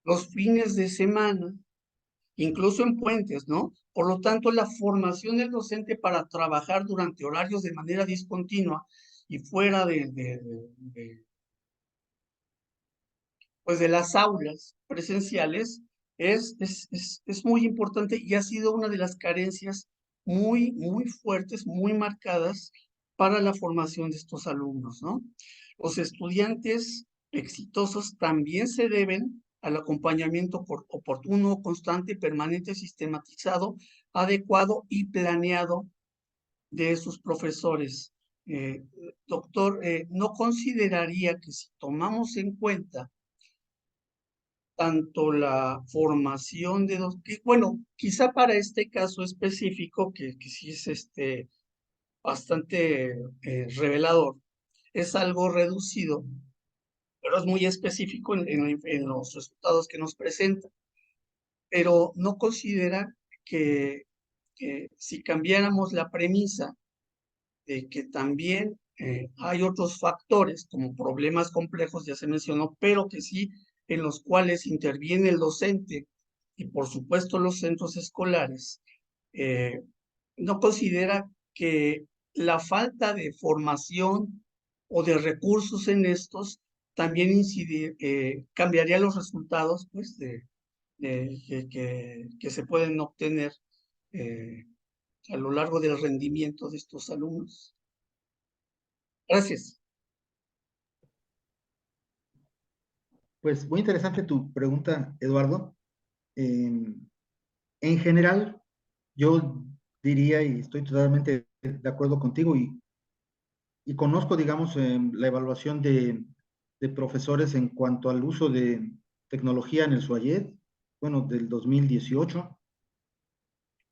los fines de semana, incluso en puentes, ¿no? Por lo tanto, la formación del docente para trabajar durante horarios de manera discontinua y fuera pues de las aulas presenciales es muy importante y ha sido una de las carencias muy fuertes, muy marcadas para la formación de estos alumnos, ¿no? Los estudiantes exitosos también se deben al acompañamiento oportuno, constante, permanente, sistematizado, adecuado y planeado de sus profesores. Doctor, ¿no consideraría que si tomamos en cuenta tanto la formación de los, bueno, quizá para este caso específico, que sí es bastante revelador, es algo reducido, pero es muy específico en los resultados que nos presenta? Pero no considera que si cambiáramos la premisa de que también hay otros factores como problemas complejos, ya se mencionó, pero que sí en los cuales interviene el docente y por supuesto los centros escolares, no considera que la falta de formación o de recursos en estos también cambiaría los resultados pues, que se pueden obtener eh, a lo largo del rendimiento de estos alumnos. Gracias. Pues muy interesante tu pregunta, Eduardo. En general, yo diría, y estoy totalmente de acuerdo contigo, y conozco, digamos, la evaluación de profesores en cuanto al uso de tecnología en el SUAYED, bueno, del 2018,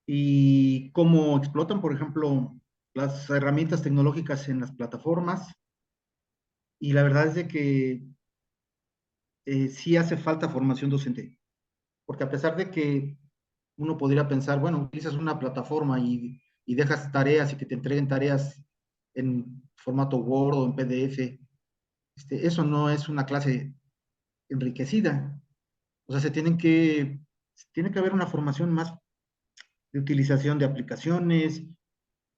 y cómo explotan, por ejemplo, las herramientas tecnológicas en las plataformas. Y la verdad es de que sí hace falta formación docente, porque a pesar de que uno podría pensar, bueno, utilizas una plataforma y dejas tareas y que te entreguen tareas en formato Word o en PDF, eso no es una clase enriquecida. O sea, tiene que haber una formación más de utilización de aplicaciones,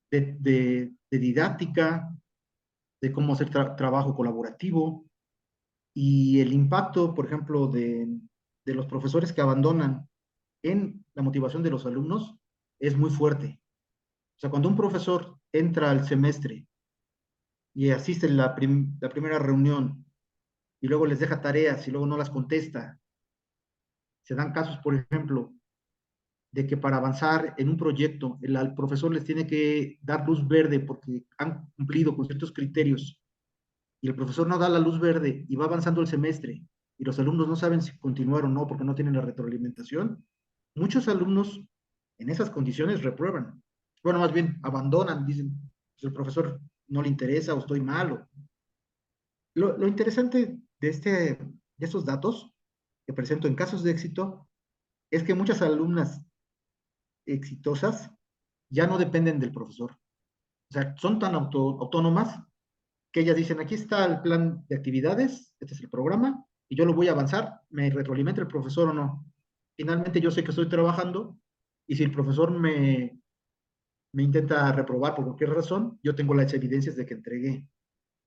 de didáctica, de cómo hacer trabajo colaborativo y el impacto, por ejemplo, de los profesores que abandonan en la motivación de los alumnos es muy fuerte. O sea, cuando un profesor entra al semestre y asiste en la primera reunión y luego les deja tareas y luego no las contesta, se dan casos, por ejemplo, de que para avanzar en un proyecto, el profesor les tiene que dar luz verde porque han cumplido con ciertos criterios y el profesor no da la luz verde y va avanzando el semestre y los alumnos no saben si continuar o no porque no tienen la retroalimentación, muchos alumnos en esas condiciones reprueban. Bueno, más bien abandonan, dicen, pues el profesor no le interesa o estoy mal. Lo interesante de estos datos que presento en casos de éxito es que muchas alumnas exitosas ya no dependen del profesor. O sea, son tan autónomas que ellas dicen, aquí está el plan de actividades, este es el programa, y yo lo voy a avanzar, me retroalimenta el profesor o no. Finalmente yo sé que estoy trabajando y si el profesor me intenta reprobar por cualquier razón, yo tengo las evidencias de que entregué.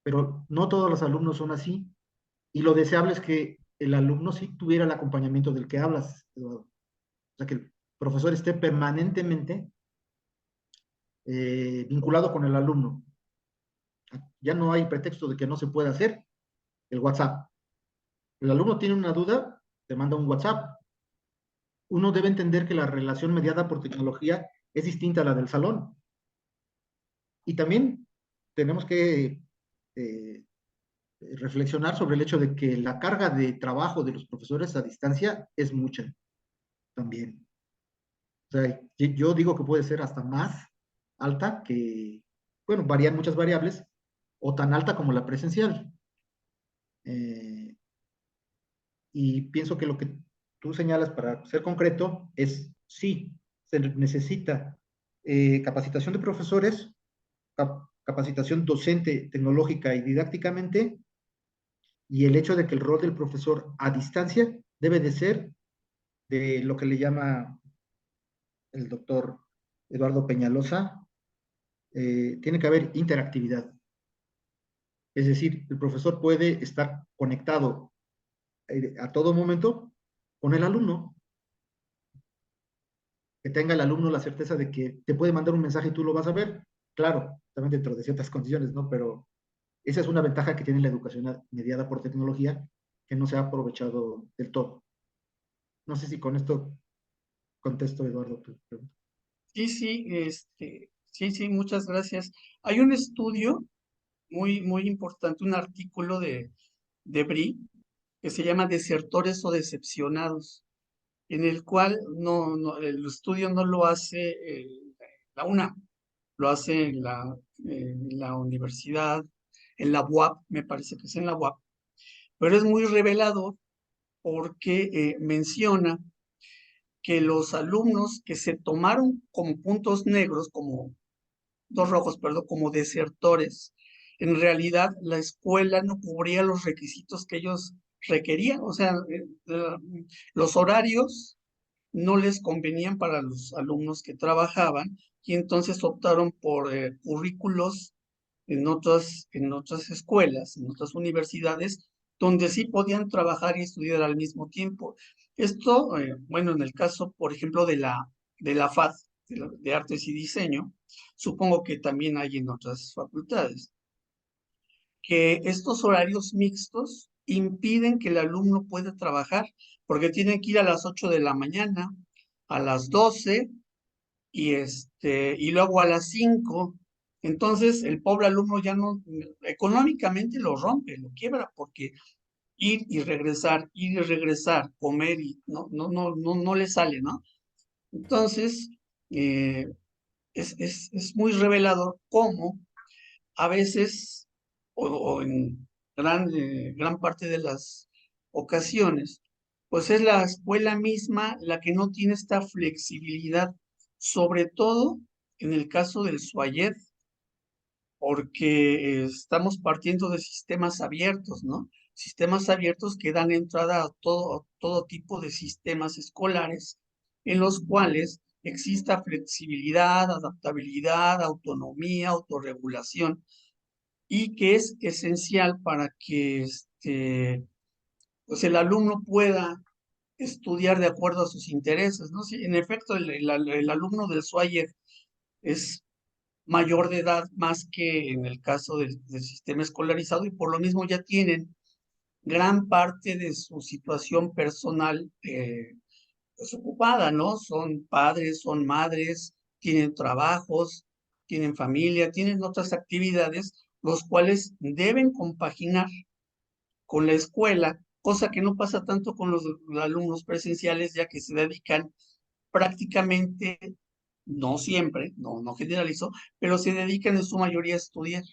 Pero no todos los alumnos son así y lo deseable es que el alumno sí tuviera el acompañamiento del que hablas, Eduardo. O sea, que el profesor esté permanentemente vinculado con el alumno. Ya no hay pretexto de que no se pueda hacer el WhatsApp. El alumno tiene una duda, te manda un WhatsApp. Uno debe entender que la relación mediada por tecnología es distinta a la del salón. Y también tenemos que reflexionar sobre el hecho de que la carga de trabajo de los profesores a distancia es mucha también. O sea, yo digo que puede ser hasta más alta que, bueno, varían muchas variables, o tan alta como la presencial. Y pienso que lo que tú señalas, para ser concreto, es sí, se necesita capacitación de profesores, capacitación docente, tecnológica y didácticamente, y el hecho de que el rol del profesor a distancia debe de ser de lo que le llama el doctor Eduardo Peñalosa, tiene que haber interactividad. Es decir, el profesor puede estar conectado a todo momento con el alumno, que tenga el alumno la certeza de que te puede mandar un mensaje y tú lo vas a ver. Claro, también dentro de ciertas condiciones, ¿no? Pero esa es una ventaja que tiene la educación mediada por tecnología, que no se ha aprovechado del todo. No sé si con esto contesto, Eduardo, tu pregunta. Sí, sí, muchas gracias. Hay un estudio muy importante, un artículo de BRI que se llama Desertores o Decepcionados, en el cual el estudio no lo hace la UNAM, lo hace en la universidad, en la UAP, me parece que es en la UAP, pero es muy revelador porque menciona que los alumnos que se tomaron como puntos negros, como dos rojos, perdón, como desertores, en realidad la escuela no cubría los requisitos que ellos requerían, o sea, los horarios no les convenían para los alumnos que trabajaban y entonces optaron por currículos en otras escuelas, en otras universidades, donde sí podían trabajar y estudiar al mismo tiempo. Esto, bueno, en el caso, por ejemplo, de la FAD, de Artes y Diseño, supongo que también hay en otras facultades, que estos horarios mixtos impiden que el alumno pueda trabajar, porque tienen que ir a las 8 de la mañana, a las 12 y luego a las 5. Entonces el pobre alumno ya no, económicamente lo rompe, lo quiebra, porque ir y regresar, comer y no le sale, ¿no? Entonces, eh, es muy revelador cómo a veces, o en gran parte de las ocasiones, pues es la escuela misma la que no tiene esta flexibilidad, sobre todo en el caso del SUAYED, porque estamos partiendo de sistemas abiertos, ¿no? Sistemas abiertos que dan entrada a todo tipo de sistemas escolares en los cuales exista flexibilidad, adaptabilidad, autonomía, autorregulación y que es esencial para que pues el alumno pueda estudiar de acuerdo a sus intereses, ¿no? Sí, en efecto, el alumno del SUAYED es mayor de edad más que en el caso del sistema escolarizado y por lo mismo ya tienen gran parte de su situación personal pues ocupada, ¿no? Son padres, son madres, tienen trabajos, tienen familia, tienen otras actividades, los cuales deben compaginar con la escuela, cosa que no pasa tanto con los alumnos presenciales, ya que se dedican prácticamente, no siempre, no generalizo, pero se dedican en su mayoría a estudiar.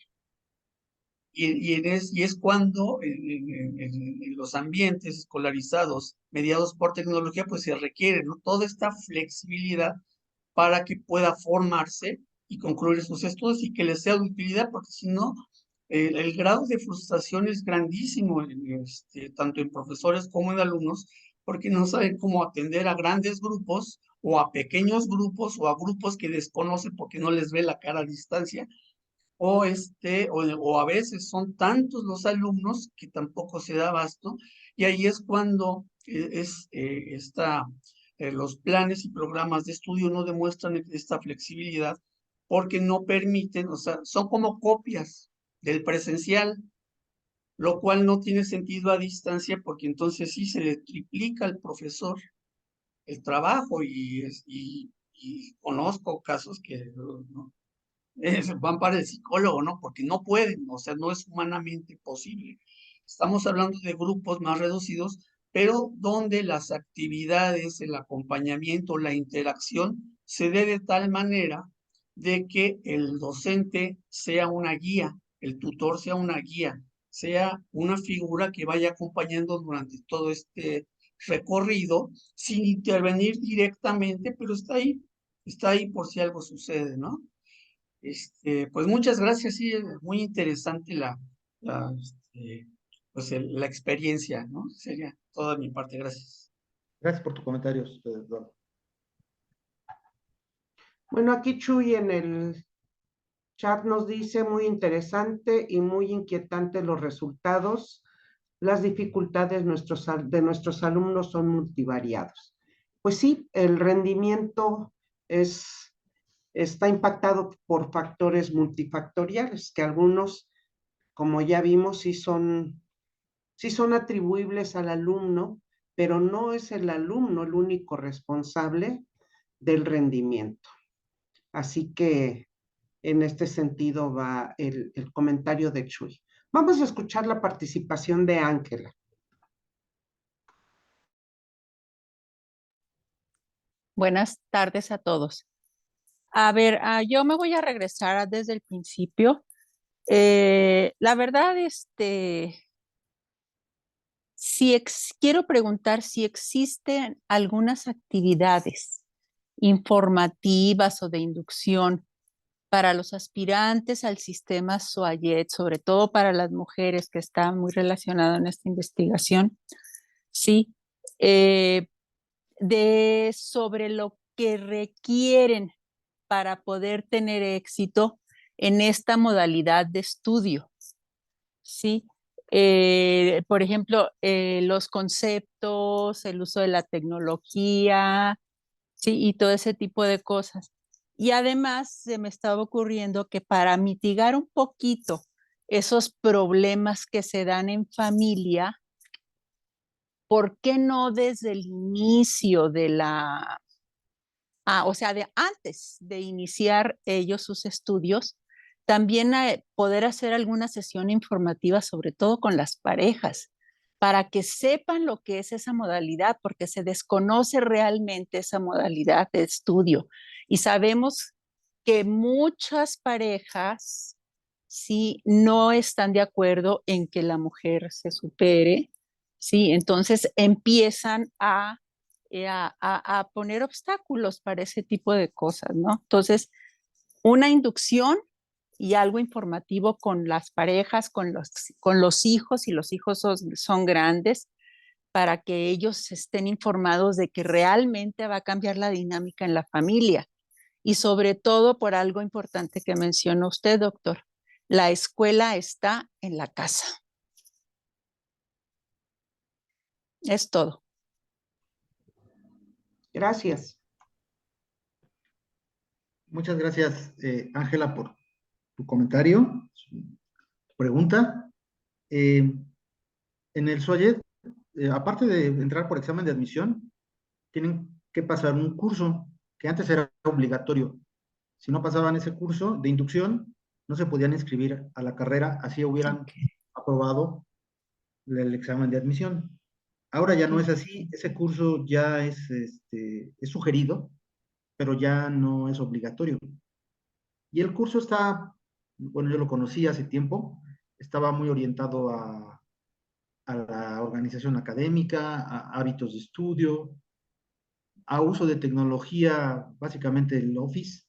Y es cuando en los ambientes escolarizados mediados por tecnología, pues se requiere, ¿no? Toda esta flexibilidad para que pueda formarse y concluir sus estudios y que les sea de utilidad, porque si no, el grado de frustración es grandísimo, tanto en profesores como en alumnos, porque no saben cómo atender a grandes grupos o a pequeños grupos o a grupos que desconocen porque no les ve la cara a distancia o a veces son tantos los alumnos que tampoco se da abasto, y ahí es cuando los planes y programas de estudio no demuestran esta flexibilidad porque no permiten, o sea, son como copias del presencial, lo cual no tiene sentido a distancia porque entonces sí se le triplica al profesor el trabajo y conozco casos que, ¿no? van para el psicólogo, ¿no? Porque no pueden, o sea, no es humanamente posible. Estamos hablando de grupos más reducidos, pero donde las actividades, el acompañamiento, la interacción se dé de tal manera de que el docente sea una guía, el tutor sea una guía, sea una figura que vaya acompañando durante todo este recorrido sin intervenir directamente, pero está ahí por si algo sucede, ¿no? Pues muchas gracias, sí, es muy interesante la, este, pues la experiencia, ¿no? Sería toda mi parte, gracias. Gracias por tu comentario, Eduardo. Bueno, aquí Chuy en el chat nos dice muy interesante y muy inquietante los resultados. Las dificultades de nuestros alumnos son multivariados. Pues sí, el rendimiento está impactado por factores multifactoriales, que algunos, como ya vimos, sí son atribuibles al alumno, pero no es el alumno el único responsable del rendimiento. Así que en este sentido va el comentario de Chuy. Vamos a escuchar la participación de Ángela. Buenas tardes a todos. A ver, yo me voy a regresar desde el principio. La verdad, quiero preguntar si existen algunas actividades informativas o de inducción para los aspirantes al sistema SOAYET, sobre todo para las mujeres que están muy relacionadas en esta investigación. Sí, eh, sobre lo que requieren para poder tener éxito en esta modalidad de estudio, ¿sí? Por ejemplo, los conceptos, el uso de la tecnología, ¿sí? Y todo ese tipo de cosas. Y además se me estaba ocurriendo que para mitigar un poquito esos problemas que se dan en familia, ¿por qué no desde el inicio de o sea, de antes de iniciar ellos sus estudios, también poder hacer alguna sesión informativa, sobre todo con las parejas, para que sepan lo que es esa modalidad, porque se desconoce realmente esa modalidad de estudio. Y sabemos que muchas parejas sí no están de acuerdo en que la mujer se supere, sí, entonces empiezan a poner obstáculos para ese tipo de cosas, ¿no? Entonces, una inducción y algo informativo con las parejas, con los hijos, y los hijos son grandes, para que ellos estén informados de que realmente va a cambiar la dinámica en la familia. Y sobre todo por algo importante que mencionó usted, doctor, la escuela está en la casa. Es todo. Gracias. Muchas gracias, Ángela, por tu comentario, tu pregunta. En el SOAYET, aparte de entrar por examen de admisión, tienen que pasar un curso que antes era obligatorio. Si no pasaban ese curso de inducción, no se podían inscribir a la carrera, así hubieran aprobado el examen de admisión. Ahora ya no es así, ese curso ya es sugerido, pero ya no es obligatorio. Y el curso está, bueno, yo lo conocí hace tiempo, estaba muy orientado a la organización académica, a hábitos de estudio, a uso de tecnología, básicamente el Office,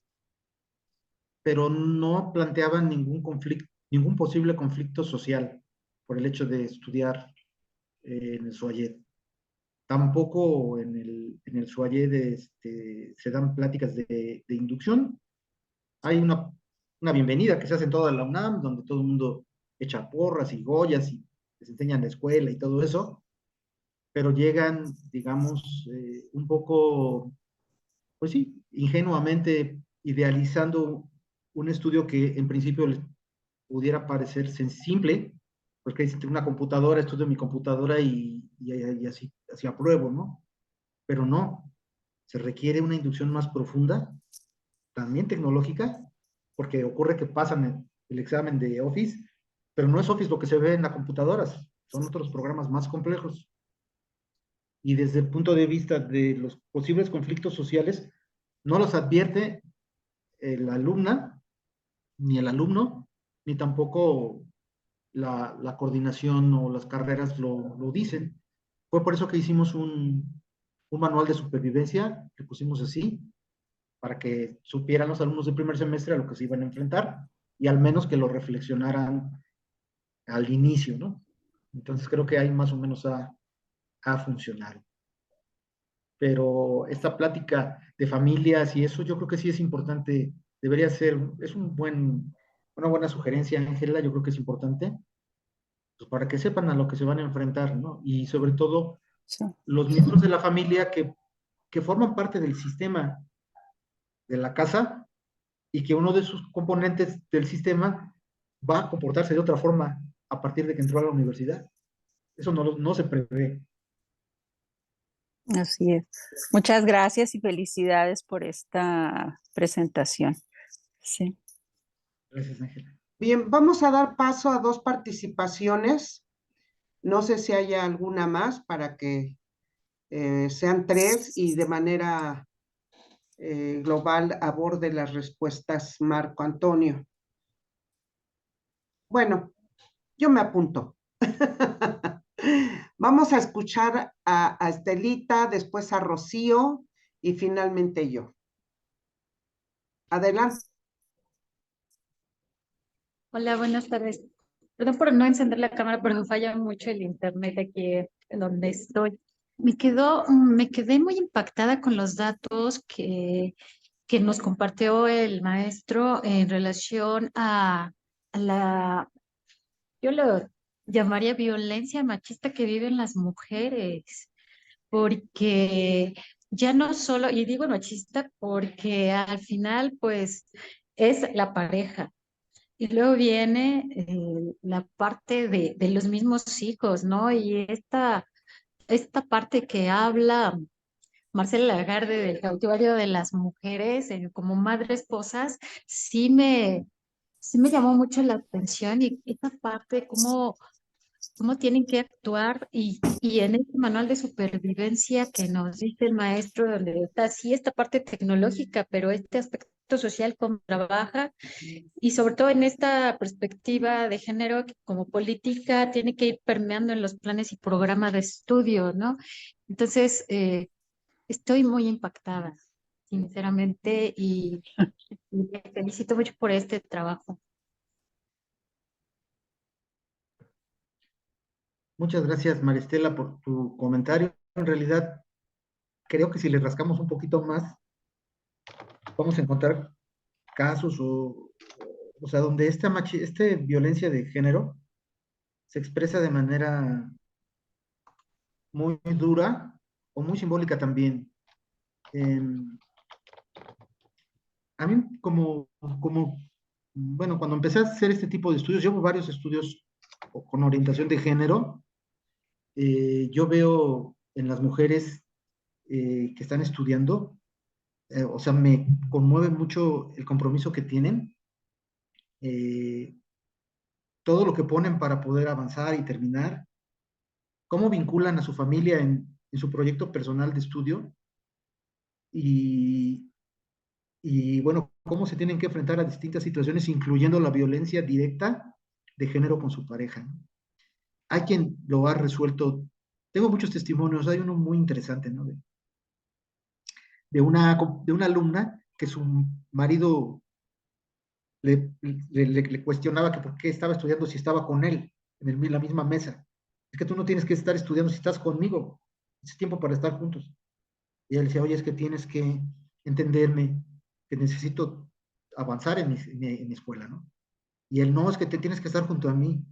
pero no planteaban ningún conflicto, ningún posible conflicto social por el hecho de estudiar en el SOAYED. Tampoco en el SOAYED se dan pláticas de inducción. Hay una bienvenida que se hace en toda la UNAM, donde todo el mundo echa porras y goyas y les enseñan la escuela y todo eso, pero llegan, digamos, un poco, pues sí, ingenuamente idealizando un estudio que en principio les pudiera parecer simple, porque es una computadora, estudio en mi computadora y así apruebo, ¿no? Pero no, se requiere una inducción más profunda, también tecnológica, porque ocurre que pasan el examen de Office, pero no es Office lo que se ve en las computadoras, son otros programas más complejos. Y desde el punto de vista de los posibles conflictos sociales, no los advierte la alumna, ni el alumno, ni tampoco la coordinación o las carreras lo dicen. Fue por eso que hicimos un manual de supervivencia, que pusimos así, para que supieran los alumnos de primer semestre a lo que se iban a enfrentar y al menos que lo reflexionaran al inicio, ¿no? Entonces creo que ahí más o menos ha funcionado. Pero esta plática de familias y eso yo creo que sí es importante, debería ser, es una buena sugerencia, Ángela, yo creo que es importante, pues para que sepan a lo que se van a enfrentar, ¿no? Y sobre todo Sí. los miembros de la familia que forman parte del sistema de la casa y que uno de sus componentes del sistema va a comportarse de otra forma a partir de que entró a la universidad. Eso no se prevé. Así es. Muchas gracias y felicidades por esta presentación. Sí. Gracias, Ángela. Bien, vamos a dar paso a 2 participaciones. No sé si haya alguna más para que sean 3 y de manera global aborde las respuestas Marco Antonio. Bueno, yo me apunto. Vamos a escuchar a Estelita, después a Rocío y finalmente yo. Adelante. Hola, buenas tardes. Perdón por no encender la cámara, pero me falla mucho el internet aquí en donde estoy. Me quedé muy impactada con los datos que nos compartió el maestro en relación a la, yo lo llamaría violencia machista que viven las mujeres, porque ya no solo, y digo machista porque al final pues es la pareja. Y luego viene la parte de los mismos hijos, ¿no? Y esta parte que habla Marcela Lagarde del cautiverio de las mujeres como madre esposas, sí me llamó mucho la atención y esta parte, cómo tienen que actuar y en este manual de supervivencia que nos dice el maestro, donde está sí esta parte tecnológica, pero este aspecto social como trabaja y sobre todo en esta perspectiva de género que como política tiene que ir permeando en los planes y programas de estudio, ¿no? Entonces, estoy muy impactada, sinceramente, y te felicito mucho por este trabajo. Muchas gracias, Maristela, por tu comentario. En realidad, creo que si le rascamos un poquito más, vamos a encontrar casos o sea, donde esta violencia de género se expresa de manera muy dura o muy simbólica también. Eh, a mí, bueno, cuando empecé a hacer este tipo de estudios, llevo varios estudios con orientación de género, yo veo en las mujeres que están estudiando, o sea, me conmueve mucho el compromiso que tienen, eh, todo lo que ponen para poder avanzar y terminar, cómo vinculan a su familia en su proyecto personal de estudio y, y, bueno, cómo se tienen que enfrentar a distintas situaciones, incluyendo la violencia directa de género con su pareja, ¿no? Hay quien lo ha resuelto. Tengo muchos testimonios, hay uno muy interesante, ¿no? De una alumna que su marido le cuestionaba que por qué estaba estudiando si estaba con él en la misma mesa. Es que tú no tienes que estar estudiando si estás conmigo. Es tiempo para estar juntos. Y él decía, oye, es que tienes que entenderme, que necesito avanzar en mi escuela, ¿no? Y él, no, es que te tienes que estar junto a mí.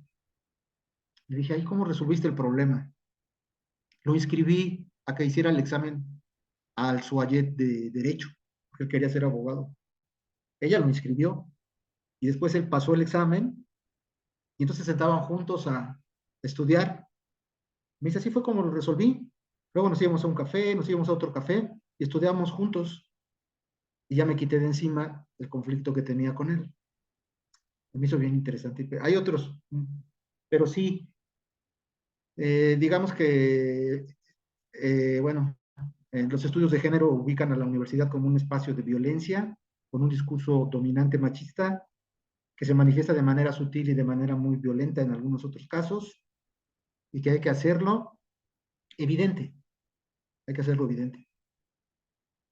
Le dije, ay, ¿cómo resolviste el problema? Lo inscribí a que hiciera el examen al SUAYET de Derecho, porque él quería ser abogado. Ella lo inscribió y después él pasó el examen y entonces se sentaban juntos a estudiar. Me dice, así fue como lo resolví. Luego nos íbamos a un café, nos íbamos a otro café y estudiamos juntos. y ya me quité de encima el conflicto que tenía con él. Me hizo bien interesante. Hay otros, pero sí, digamos que, bueno, los estudios de género ubican a la universidad como un espacio de violencia, con un discurso dominante machista, que se manifiesta de manera sutil y de manera muy violenta en algunos otros casos, y que hay que hacerlo evidente, hay que hacerlo evidente.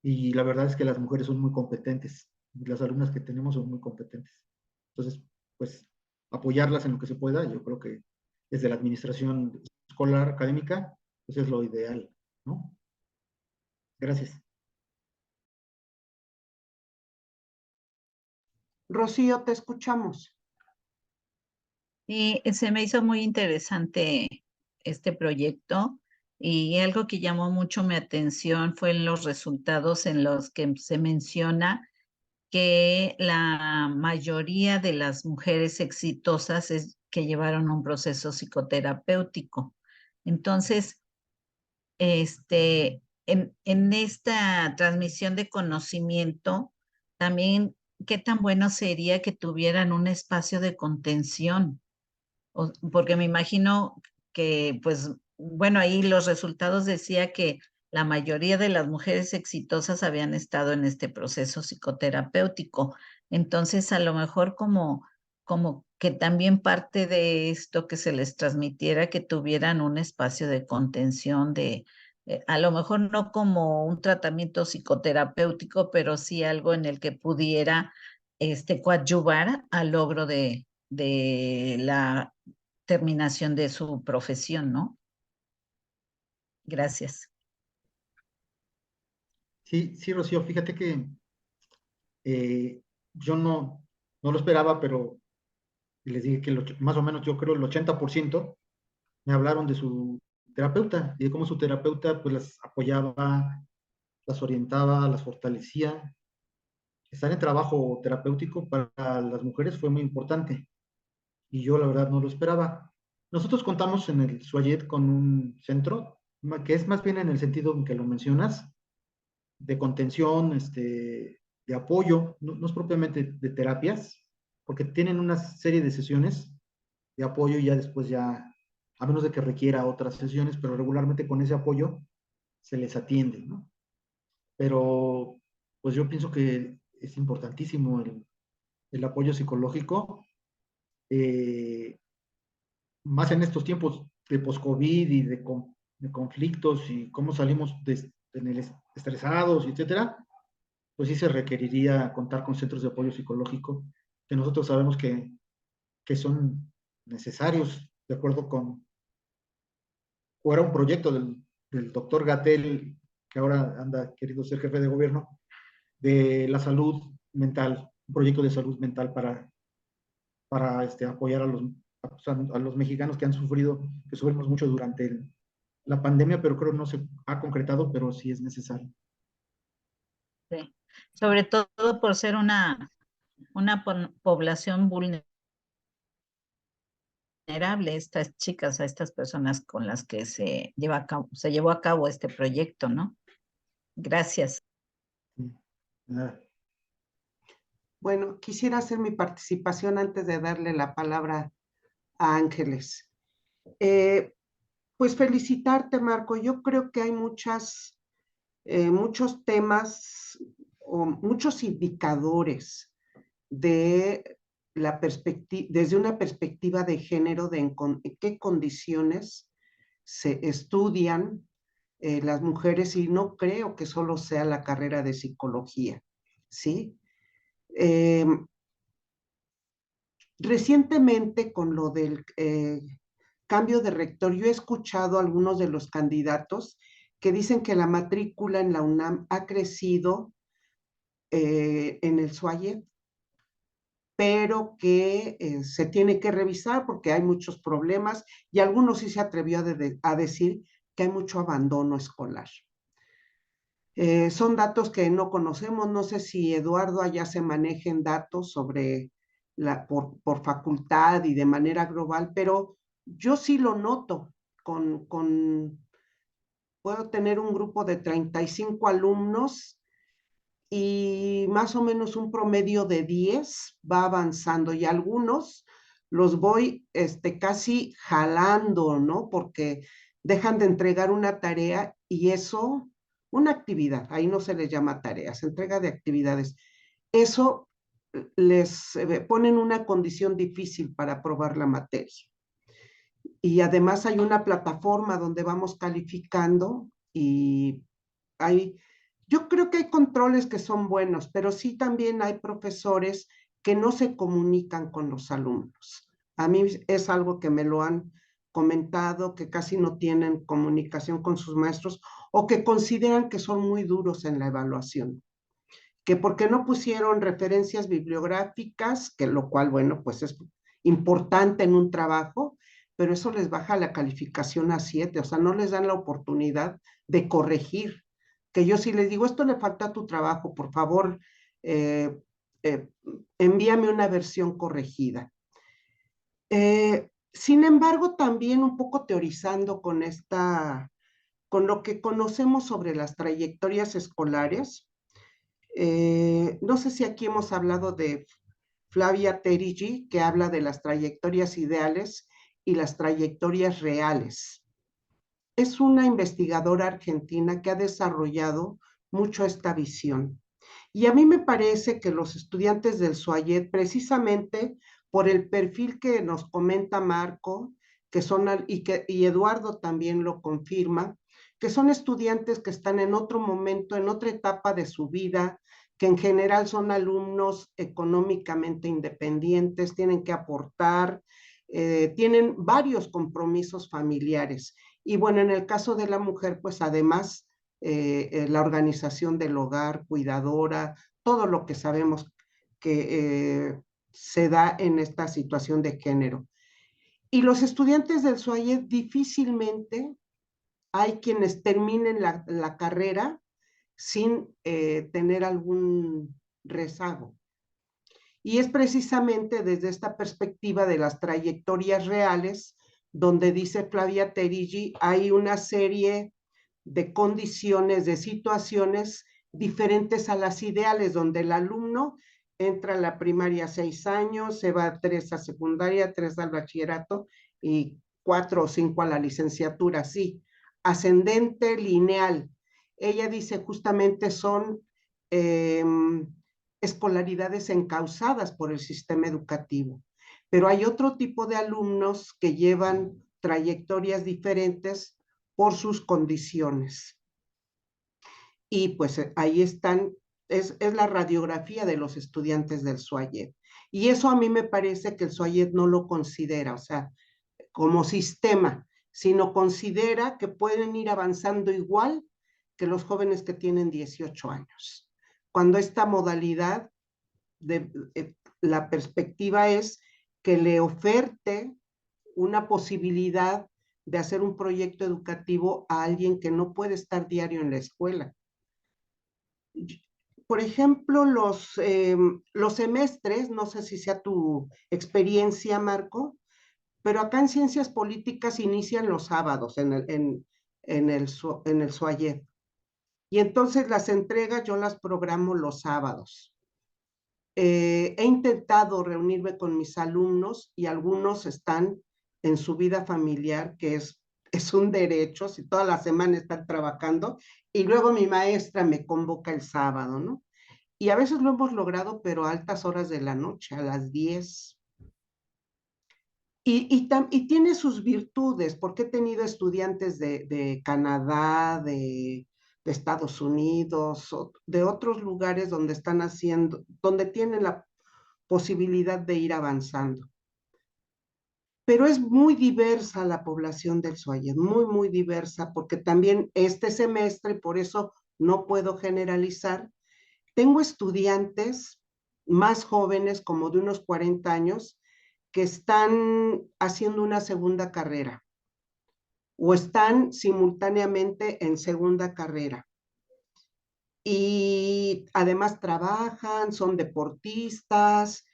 Y la verdad es que las mujeres son muy competentes, las alumnas que tenemos son muy competentes. Entonces, pues, apoyarlas en lo que se pueda, yo creo que desde la administración escolar, académica, pues es lo ideal, ¿no? Gracias. Rocío, te escuchamos. Y se me hizo muy interesante este proyecto y algo que llamó mucho mi atención fue los resultados en los que se menciona que la mayoría de las mujeres exitosas es que llevaron un proceso psicoterapéutico. Entonces, en esta transmisión de conocimiento, también qué tan bueno sería que tuvieran un espacio de contención, porque me imagino que, pues, bueno, ahí los resultados decía que la mayoría de las mujeres exitosas habían estado en este proceso psicoterapéutico. Entonces, a lo mejor como que también parte de esto que se les transmitiera, que tuvieran un espacio de contención, a lo mejor no como un tratamiento psicoterapéutico, pero sí algo en el que pudiera coadyuvar al logro de la terminación de su profesión, ¿no? Gracias. Sí, sí, Rocío, fíjate que yo no lo esperaba, pero les dije que más o menos yo creo el 80% me hablaron de su terapeuta y de cómo su terapeuta pues las apoyaba, las orientaba, las fortalecía. Estar en trabajo terapéutico para las mujeres fue muy importante y yo la verdad no lo esperaba. Nosotros contamos en el Suayet con un centro que es más bien en el sentido en que lo mencionas, de contención, de apoyo, no es propiamente de terapias, porque tienen una serie de sesiones de apoyo y ya después ya, a menos de que requiera otras sesiones, pero regularmente con ese apoyo se les atiende, ¿no? Pero pues yo pienso que es importantísimo el apoyo psicológico, eh, más en estos tiempos de post-COVID y de conflictos y cómo salimos estresados, etcétera, pues sí se requeriría contar con centros de apoyo psicológico, que nosotros sabemos que son necesarios, de acuerdo con, o era un proyecto del doctor Gatell, que ahora anda queriendo ser jefe de gobierno, de la salud mental, un proyecto de salud mental para apoyar a los mexicanos que han sufrido, que sufrimos mucho durante la pandemia, pero creo no se ha concretado, pero sí es necesario. Sí. Sobre todo por ser una población vulnerable, estas chicas, a estas personas con las que se llevó a cabo este proyecto, ¿no? Gracias. Bueno, quisiera hacer mi participación antes de darle la palabra a Ángeles. Pues felicitarte, Marco. Yo creo que hay muchos temas o muchos indicadores de desde una perspectiva de género, de en qué condiciones se estudian las mujeres, y no creo que solo sea la carrera de psicología, ¿sí? Eh, Recientemente, con lo del cambio de rector, yo he escuchado a algunos de los candidatos que dicen que la matrícula en la UNAM ha crecido en el SUAYET, pero que se tiene que revisar porque hay muchos problemas, y algunos sí se atrevió a decir que hay mucho abandono escolar. Son datos que no conocemos, no sé si Eduardo allá se manejen datos sobre por facultad y de manera global, pero yo sí lo noto puedo tener un grupo de 35 alumnos y y más o menos un promedio de 10 va avanzando y algunos los voy casi jalando, ¿no? Porque dejan de entregar una tarea y eso, una actividad, ahí no se les llama tareas, entrega de actividades. Eso les pone en una condición difícil para aprobar la materia. Y además hay una plataforma donde vamos calificando y yo creo que hay controles que son buenos, pero sí también hay profesores que no se comunican con los alumnos. A mí es algo que me lo han comentado, que casi no tienen comunicación con sus maestros o que consideran que son muy duros en la evaluación. Que porque no pusieron referencias bibliográficas, que lo cual, bueno, pues es importante en un trabajo, pero eso les baja la calificación a 7, o sea, no les dan la oportunidad de corregir. Que yo sí les digo, esto le falta a tu trabajo, por favor, eh, envíame una versión corregida. Sin embargo, también un poco teorizando con lo que conocemos sobre las trayectorias escolares, no sé si aquí hemos hablado de Flavia Terigi, que habla de las trayectorias ideales y las trayectorias reales. Es una investigadora argentina que ha desarrollado mucho esta visión. Y a mí me parece que los estudiantes del SUAYED, precisamente por el perfil que nos comenta Marco, que son, y Eduardo también lo confirma, que son estudiantes que están en otro momento, en otra etapa de su vida, que en general son alumnos económicamente independientes, tienen que aportar, tienen varios compromisos familiares. Y bueno, en el caso de la mujer, pues además la organización del hogar, cuidadora, todo lo que sabemos que se da en esta situación de género. Y los estudiantes del SUAYED difícilmente hay quienes terminen la carrera sin tener algún rezago. Y es precisamente desde esta perspectiva de las trayectorias reales, donde dice Flavia Terigi, hay una serie de condiciones, de situaciones diferentes a las ideales, donde el alumno entra a la primaria 6 años, se va 3 a secundaria, 3 al bachillerato y 4 o 5 a la licenciatura, sí, ascendente, lineal. Ella dice justamente son escolaridades encausadas por el sistema educativo, pero hay otro tipo de alumnos que llevan trayectorias diferentes por sus condiciones. Y pues ahí están, es la radiografía de los estudiantes del SUAYED. Y eso a mí me parece que el SUAYED no lo considera, o sea, como sistema, sino considera que pueden ir avanzando igual que los jóvenes que tienen 18 años. Cuando esta modalidad, la perspectiva es que le oferte una posibilidad de hacer un proyecto educativo a alguien que no puede estar diario en la escuela. Por ejemplo, los semestres, no sé si sea tu experiencia, Marco, pero acá en Ciencias Políticas inician los sábados en el SUAYED. Y entonces las entregas yo las programo los sábados. He intentado reunirme con mis alumnos y algunos están en su vida familiar, que es un derecho, si toda la semana están trabajando, y luego mi maestra me convoca el sábado, ¿no? Y a veces lo hemos logrado, pero a altas horas de la noche, a las 10. Y tiene sus virtudes, porque he tenido estudiantes de Canadá, de Estados Unidos, de otros lugares donde están haciendo, donde tienen la posibilidad de ir avanzando. Pero es muy diversa la población del SUAYED, muy, muy diversa, porque también este semestre, por eso no puedo generalizar, tengo estudiantes más jóvenes, como de unos 40 años, que están haciendo una segunda carrera o están simultáneamente en segunda carrera. Y además trabajan, son deportistas,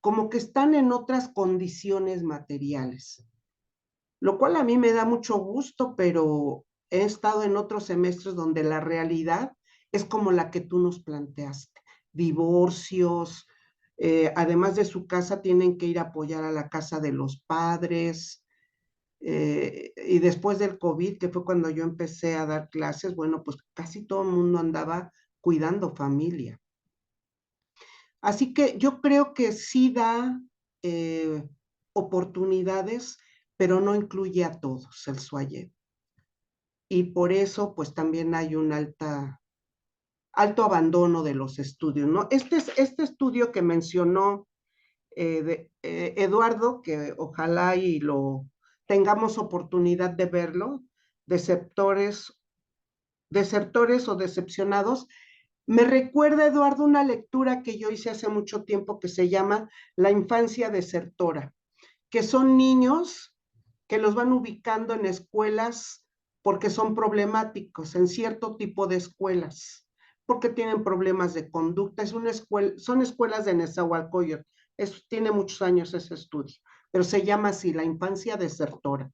como que están en otras condiciones materiales, lo cual a mí me da mucho gusto, pero he estado en otros semestres donde la realidad es como la que tú nos planteaste. divorcios, además de su casa tienen que ir a apoyar a la casa de los padres. Y después del COVID, que fue cuando yo empecé a dar clases, bueno, pues casi todo el mundo andaba cuidando familia. Así que yo creo que sí da oportunidades, pero no incluye a todos el SUAYED. Y por eso, pues también hay un alto abandono de los estudios, ¿no? Este estudio que mencionó Eduardo, que ojalá y lo tengamos oportunidad de verlo, desertores o decepcionados, me recuerda, Eduardo, una lectura que yo hice hace mucho tiempo que se llama La infancia desertora, que son niños que los van ubicando en escuelas porque son problemáticos, en cierto tipo de escuelas, porque tienen problemas de conducta. Son escuelas de Nezahualcóyotl. Tiene muchos años ese estudio, pero se llama así, La infancia desertora.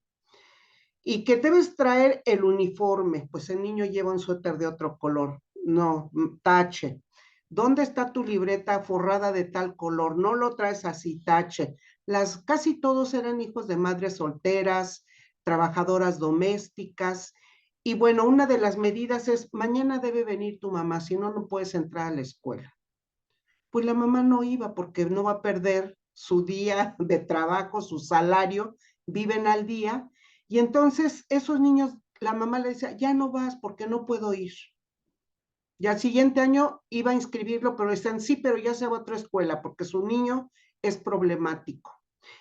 Y que debes traer el uniforme, pues el niño lleva un suéter de otro color. No, tache. ¿Dónde está tu libreta forrada de tal color? No lo traes así, tache. Casi todos eran hijos de madres solteras, trabajadoras domésticas. Y bueno, una de las medidas es, mañana debe venir tu mamá, si no, no puedes entrar a la escuela. Pues la mamá no iba porque no va a perder su día de trabajo, su salario, viven al día. Y entonces esos niños, la mamá le decía, ya no vas porque no puedo ir. Y al siguiente año iba a inscribirlo, pero decían, sí, pero ya se va a otra escuela porque su niño es problemático.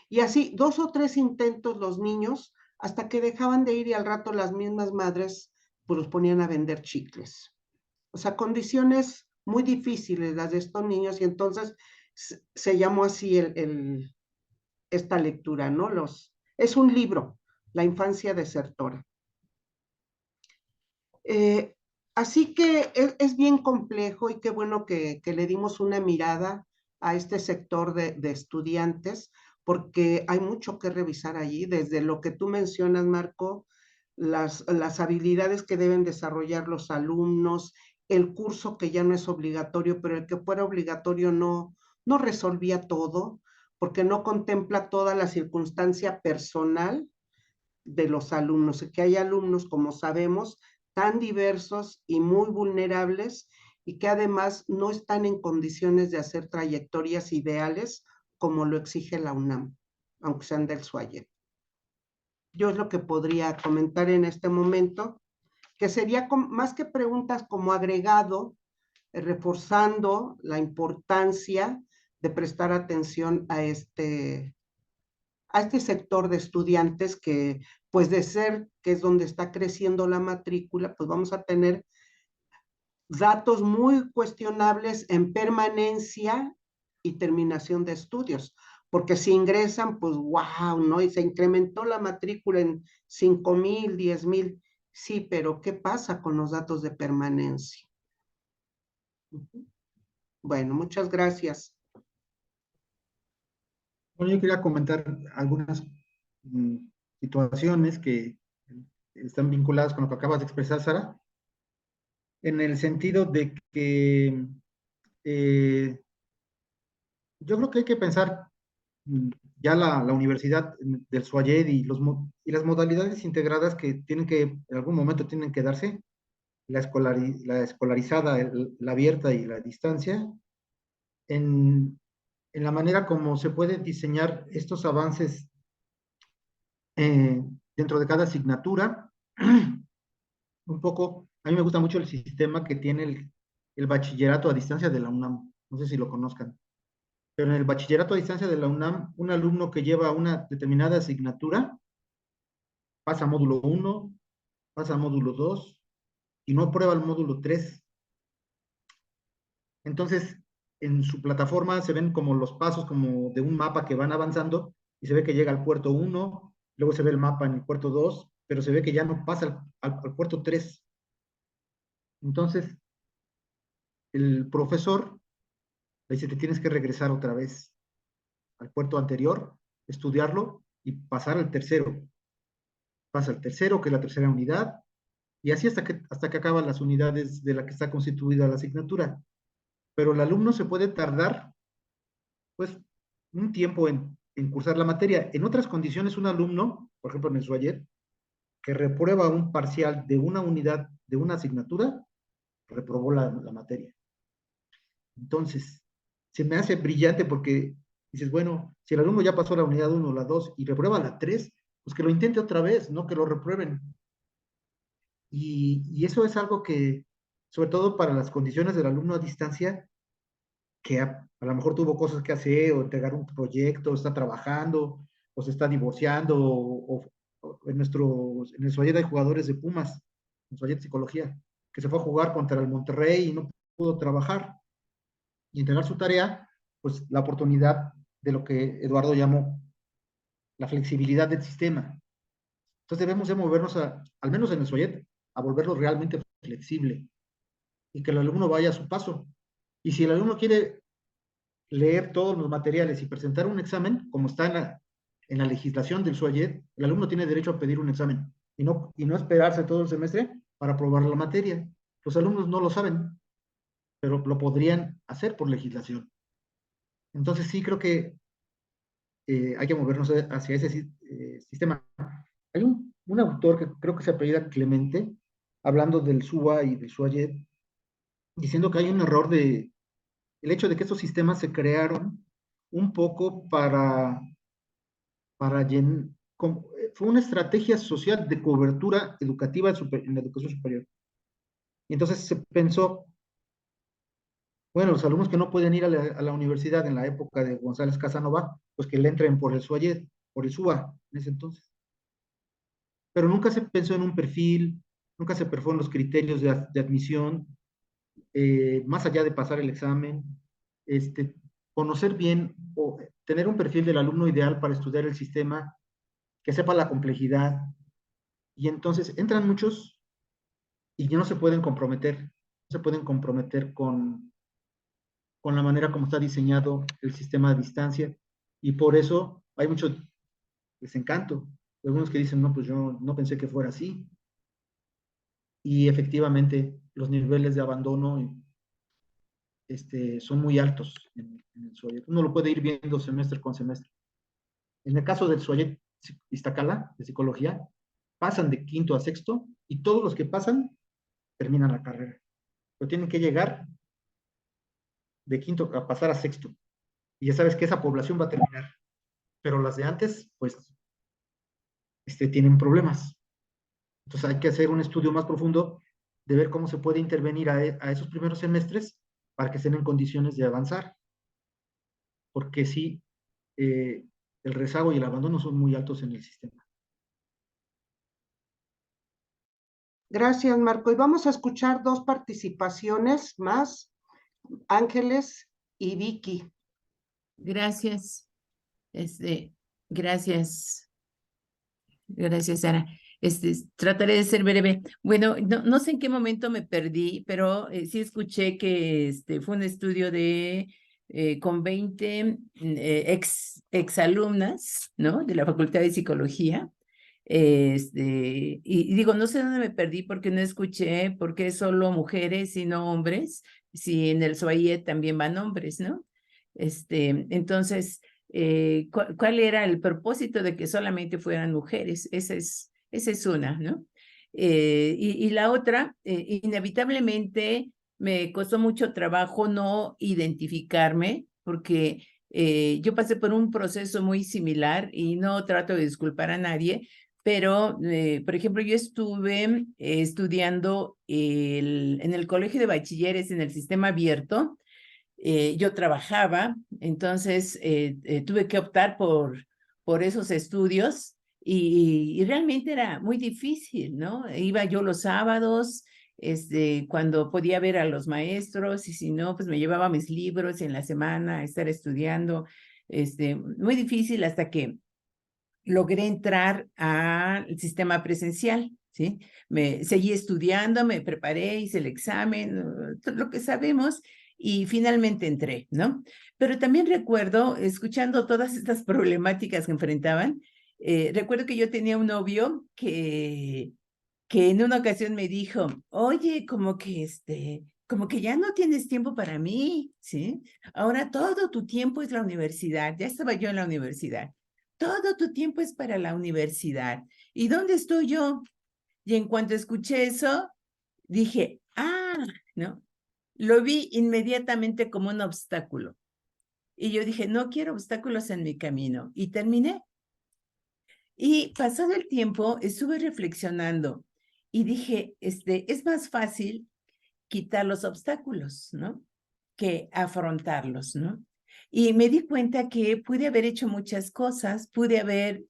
Y así, 2 o 3 intentos los niños, hasta que dejaban de ir y al rato las mismas madres pues los ponían a vender chicles. O sea, condiciones muy difíciles las de estos niños y entonces se llamó así esta lectura, ¿no? Es un libro, La infancia desertora. Así que es bien complejo y qué bueno que le dimos una mirada a este sector de estudiantes, porque hay mucho que revisar allí, desde lo que tú mencionas, Marco, las habilidades que deben desarrollar los alumnos, el curso que ya no es obligatorio, pero el que fuera obligatorio no resolvía todo, porque no contempla toda la circunstancia personal de los alumnos, que hay alumnos, como sabemos, tan diversos y muy vulnerables y que además no están en condiciones de hacer trayectorias ideales como lo exige la UNAM, aunque sean del SUAYED. Yo es lo que podría comentar en este momento, que sería más que preguntas como agregado, reforzando la importancia de prestar atención a este sector de estudiantes que, pues de ser que es donde está creciendo la matrícula, pues vamos a tener datos muy cuestionables en permanencia y terminación de estudios, porque si ingresan, pues wow, ¿no? Y se incrementó la matrícula en 5,000, 10,000, sí, pero ¿qué pasa con los datos de permanencia? Bueno, muchas gracias. Bueno, yo quería comentar algunas situaciones que están vinculadas con lo que acabas de expresar, Sara, en el sentido de que yo creo que hay que pensar ya la universidad del SUAYED y las modalidades integradas que tienen que, en algún momento tienen que darse, la escolarizada, la abierta y la distancia, en la manera como se pueden diseñar estos avances dentro de cada asignatura. Un poco, a mí me gusta mucho el sistema que tiene el bachillerato a distancia de la UNAM. No sé si lo conozcan. Pero en el bachillerato a distancia de la UNAM, un alumno que lleva una determinada asignatura pasa a módulo 1, pasa a módulo 2 y no aprueba el módulo 3. Entonces, en su plataforma se ven como los pasos como de un mapa que van avanzando y se ve que llega al puerto 1, luego se ve el mapa en el puerto 2, pero se ve que ya no pasa al puerto 3. Entonces, el profesor le dice, te tienes que regresar otra vez al puerto anterior, estudiarlo y pasar al tercero. Pasa al tercero, que es la tercera unidad, y así hasta que acaban las unidades de la que está constituida la asignatura. pero el alumno se puede tardar, pues, un tiempo en cursar la materia. En otras condiciones, un alumno, por ejemplo, en el SUAYET, que reprueba un parcial de una unidad, de una asignatura, reprobó la materia. Entonces, se me hace brillante porque dices, bueno, si el alumno ya pasó la unidad 1, la 2 y reprueba la 3, pues que lo intente otra vez, no que lo reprueben. Y eso es algo que, sobre todo para las condiciones del alumno a distancia, que a lo mejor tuvo cosas que hacer, o entregar un proyecto, o está trabajando, o se está divorciando, o en el Soyet hay jugadores de Pumas, en Soyet Psicología, que se fue a jugar contra el Monterrey y no pudo trabajar y entregar su tarea, pues la oportunidad de lo que Eduardo llamó la flexibilidad del sistema. Entonces debemos de movernos, al menos en el Soyet, a volverlo realmente flexible y que el alumno vaya a su paso. Y si el alumno quiere leer todos los materiales y presentar un examen, como está en la legislación del SUAYET, el alumno tiene derecho a pedir un examen y no esperarse todo el semestre para aprobar la materia. Los alumnos no lo saben, pero lo podrían hacer por legislación. Entonces sí creo que hay que movernos hacia ese sistema. Hay un autor que creo que se apellida Clemente, hablando del SUA y del SUAYET, diciendo que hay un error el hecho de que estos sistemas se crearon un poco fue una estrategia social de cobertura educativa en la educación superior. Y entonces se pensó, bueno, los alumnos que no pueden ir a la universidad en la época de González Casanova, pues que le entren por el SUAYET, por el SUA en ese entonces. Pero nunca se pensó en un perfil, nunca se pensó en los criterios de admisión, más allá de pasar el examen, conocer bien o tener un perfil del alumno ideal para estudiar el sistema, que sepa la complejidad. Y entonces entran muchos y ya no se pueden comprometer, con la manera como está diseñado el sistema a distancia. Y por eso hay mucho desencanto. Algunos que dicen, no, pues yo no pensé que fuera así. Y efectivamente los niveles de abandono son muy altos en el SUAYET. Uno lo puede ir viendo semestre con semestre. En el caso del SUAYET Iztacala, de psicología, pasan de quinto a sexto y todos los que pasan terminan la carrera. Pero tienen que llegar de quinto a pasar a sexto. Y ya sabes que esa población va a terminar. Pero las de antes, pues, tienen problemas. Entonces hay que hacer un estudio más profundo de ver cómo se puede intervenir a esos primeros semestres para que estén en condiciones de avanzar. Porque sí, el rezago y el abandono son muy altos en el sistema. Gracias, Marco. Y vamos a escuchar dos participaciones más, Ángeles y Vicky. Gracias. Gracias. Gracias, Sara. Trataré de ser breve. Bueno, no sé en qué momento me perdí, pero sí escuché que fue un estudio con 20 exalumnas, ¿no? De la Facultad de Psicología. Y digo, no sé dónde me perdí porque no escuché por qué solo mujeres y no hombres, si en el SUAYET también van hombres, ¿no? Entonces, ¿cuál era el propósito de que solamente fueran mujeres? Esa es una, ¿no? Y la otra, inevitablemente me costó mucho trabajo no identificarme porque yo pasé por un proceso muy similar y no trato de disculpar a nadie, pero, por ejemplo, yo estuve estudiando en el colegio de bachilleres en el sistema abierto. Yo trabajaba, entonces tuve que optar por esos estudios y realmente era muy difícil, ¿no? Iba yo los sábados, cuando podía ver a los maestros y si no, pues me llevaba mis libros en la semana a estar estudiando. Muy difícil hasta que logré entrar al sistema presencial, ¿sí? Seguí estudiando, me preparé, hice el examen, todo lo que sabemos, y finalmente entré, ¿no? Pero también recuerdo, escuchando todas estas problemáticas que enfrentaban, recuerdo que yo tenía un novio que en una ocasión me dijo, oye, como que como que ya no tienes tiempo para mí, ¿sí? Ahora todo tu tiempo es la universidad. Ya estaba yo en la universidad. Todo tu tiempo es para la universidad. ¿Y dónde estoy yo? Y en cuanto escuché eso, dije, ¿no? Lo vi inmediatamente como un obstáculo. Y yo dije, no quiero obstáculos en mi camino. Y terminé. Y pasado el tiempo, estuve reflexionando y dije, es más fácil quitar los obstáculos, ¿no? Que afrontarlos, ¿no? Y me di cuenta que pude haber hecho muchas cosas, me pude haber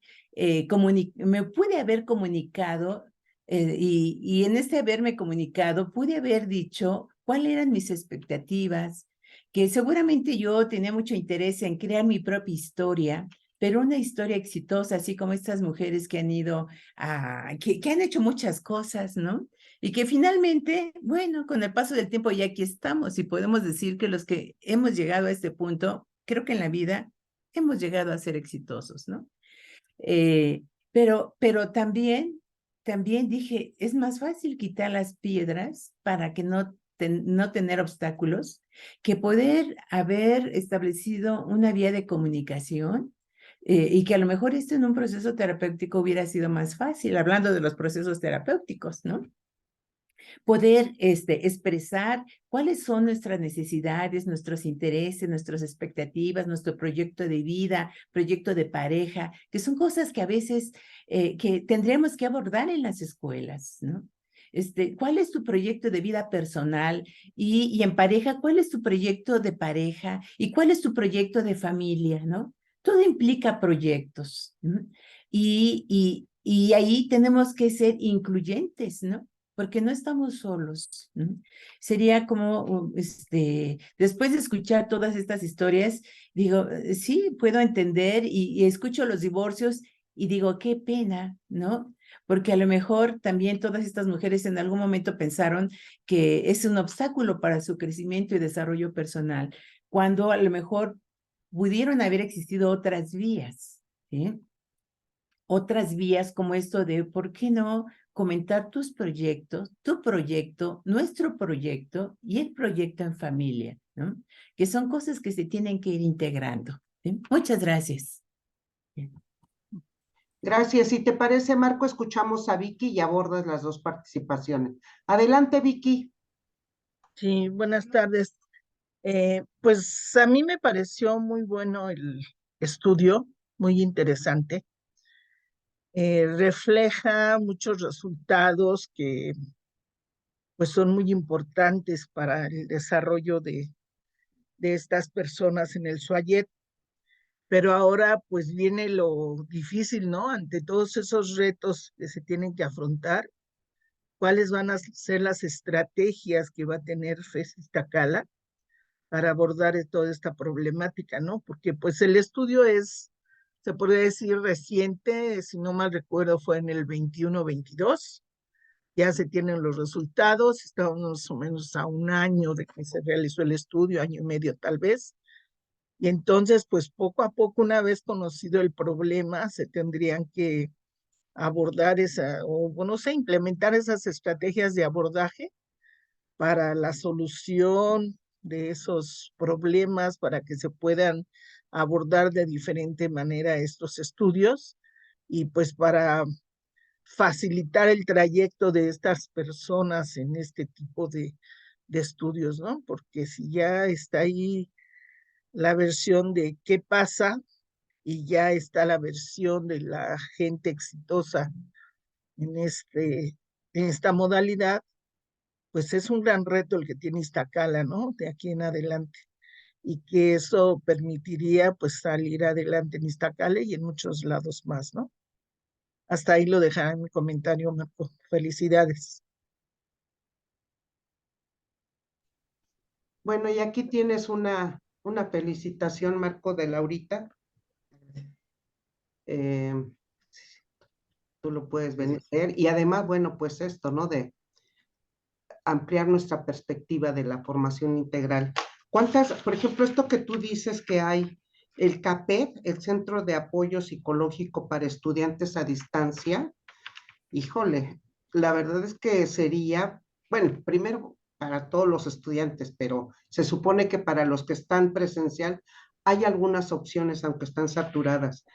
comunicado y en este haberme comunicado pude haber dicho cuáles eran mis expectativas, que seguramente yo tenía mucho interés en crear mi propia historia, pero una historia exitosa, así como estas mujeres que han ido que han hecho muchas cosas, ¿no? Y que finalmente, bueno, con el paso del tiempo ya aquí estamos y podemos decir que los que hemos llegado a este punto, creo que en la vida hemos llegado a ser exitosos, ¿no? Pero también dije, es más fácil quitar las piedras para que no tener obstáculos que poder haber establecido una vía de comunicación y que a lo mejor esto en un proceso terapéutico hubiera sido más fácil, hablando de los procesos terapéuticos, ¿no? Poder expresar cuáles son nuestras necesidades, nuestros intereses, nuestras expectativas, nuestro proyecto de vida, proyecto de pareja, que son cosas que a veces que tendríamos que abordar en las escuelas, ¿no? ¿Cuál es tu proyecto de vida personal? Y en pareja, ¿cuál es tu proyecto de pareja? ¿Y cuál es tu proyecto de familia, no? Todo implica proyectos, ¿no? Y ahí tenemos que ser incluyentes, ¿no? Porque no estamos solos, ¿no? Sería como, después de escuchar todas estas historias, digo, sí, puedo entender y escucho los divorcios y digo, qué pena, ¿no? Porque a lo mejor también todas estas mujeres en algún momento pensaron que es un obstáculo para su crecimiento y desarrollo personal, cuando a lo mejor pudieron haber existido otras vías, ¿sí? Otras vías como esto de, ¿por qué no comentar tus proyectos, tu proyecto, nuestro proyecto y el proyecto en familia, ¿no? Que son cosas que se tienen que ir integrando, ¿sí? Muchas gracias. Gracias. Si te parece, Marco, escuchamos a Vicky y abordas las dos participaciones. Adelante, Vicky. Sí, buenas tardes. Pues a mí me pareció muy bueno el estudio, muy interesante. Refleja muchos resultados que pues son muy importantes para el desarrollo de estas personas en el SUAYET. Pero ahora pues viene lo difícil, ¿no? Ante todos esos retos que se tienen que afrontar, ¿cuáles van a ser las estrategias que va a tener FES Iztacala para abordar toda esta problemática, ¿no? Porque pues el estudio se podría decir reciente, si no mal recuerdo fue en el 21-22, ya se tienen los resultados, estamos más o menos a un año de que se realizó el estudio, año y medio tal vez, y entonces pues poco a poco, una vez conocido el problema, se tendrían que abordar o no sé, implementar esas estrategias de abordaje para la solución de esos problemas, para que se puedan abordar de diferente manera estos estudios y pues para facilitar el trayecto de estas personas en este tipo de estudios, ¿no? Porque si ya está ahí la versión de qué pasa y ya está la versión de la gente exitosa en esta modalidad, pues es un gran reto el que tiene Iztacala, ¿no? De aquí en adelante. Y que eso permitiría pues salir adelante en Iztacala y en muchos lados más, ¿no? Hasta ahí lo dejaré en mi comentario, Marco. Felicidades. Bueno, y aquí tienes una felicitación, Marco, de Laurita. Tú lo puedes venir a leer. Y además, bueno, pues esto, ¿no? De ampliar nuestra perspectiva de la formación integral. ¿Cuántas, por ejemplo, esto que tú dices que hay, el CAPED, el Centro de Apoyo Psicológico para Estudiantes a Distancia? Híjole, la verdad es que sería, bueno, primero para todos los estudiantes, pero se supone que para los que están presencial hay algunas opciones, aunque están saturadas,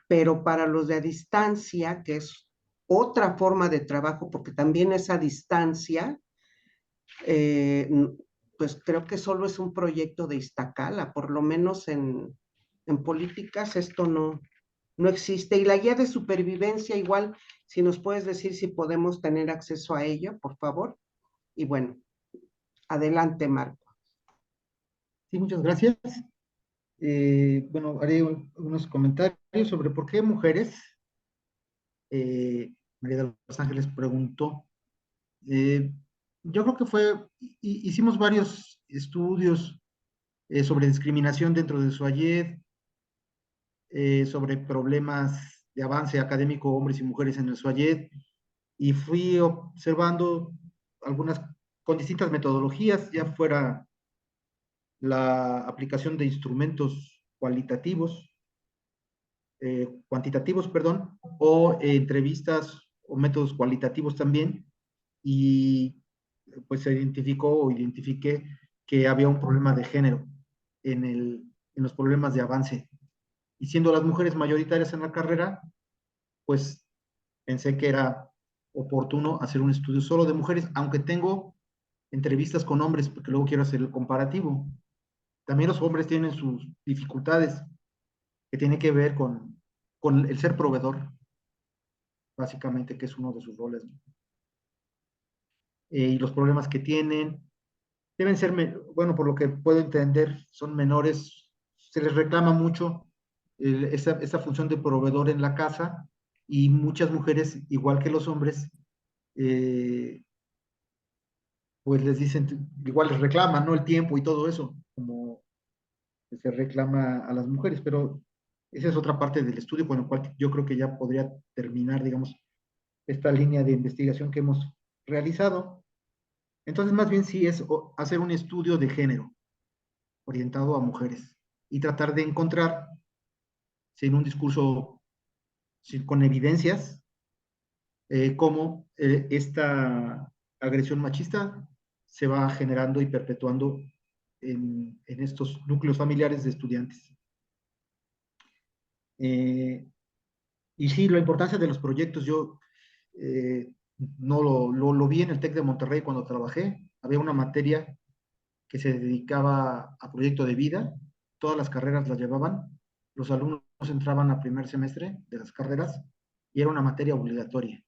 pero para los de a distancia, que es otra forma de trabajo, porque también es a distancia, eh, pues creo que solo es un proyecto de Iztacala, por lo menos en políticas esto no existe. Y la guía de supervivencia, igual, si nos puedes decir si podemos tener acceso a ella, por favor. Y bueno, adelante, Marco. Sí, muchas gracias. Bueno, haré unos comentarios sobre por qué mujeres. María de los Ángeles preguntó. Yo creo que hicimos varios estudios sobre discriminación dentro de SUAYED, sobre problemas de avance académico hombres y mujeres en el SUAYED, y fui observando algunas con distintas metodologías, ya fuera la aplicación de instrumentos cuantitativos, perdón, o entrevistas o métodos cualitativos también, y pues se identifiqué que había un problema de género en los problemas de avance. Y siendo las mujeres mayoritarias en la carrera, pues pensé que era oportuno hacer un estudio solo de mujeres, aunque tengo entrevistas con hombres, porque luego quiero hacer el comparativo. También los hombres tienen sus dificultades, que tienen que ver con el ser proveedor, básicamente, que es uno de sus roles, ¿no? Y los problemas que tienen deben ser, bueno, por lo que puedo entender, son menores, se les reclama mucho esa función de proveedor en la casa, y muchas mujeres, igual que los hombres, pues les dicen, igual les reclaman, ¿no? El tiempo y todo eso, como se reclama a las mujeres, pero esa es otra parte del estudio con el cual yo creo que ya podría terminar, digamos, esta línea de investigación que hemos realizado. Entonces, más bien sí es hacer un estudio de género orientado a mujeres y tratar de encontrar, sin un discurso con evidencias, cómo esta agresión machista se va generando y perpetuando en estos núcleos familiares de estudiantes. Y sí, la importancia de los proyectos, yo no lo vi en el TEC de Monterrey cuando trabajé. Había una materia que se dedicaba a proyecto de vida, todas las carreras las llevaban, los alumnos entraban a primer semestre de las carreras y era una materia obligatoria.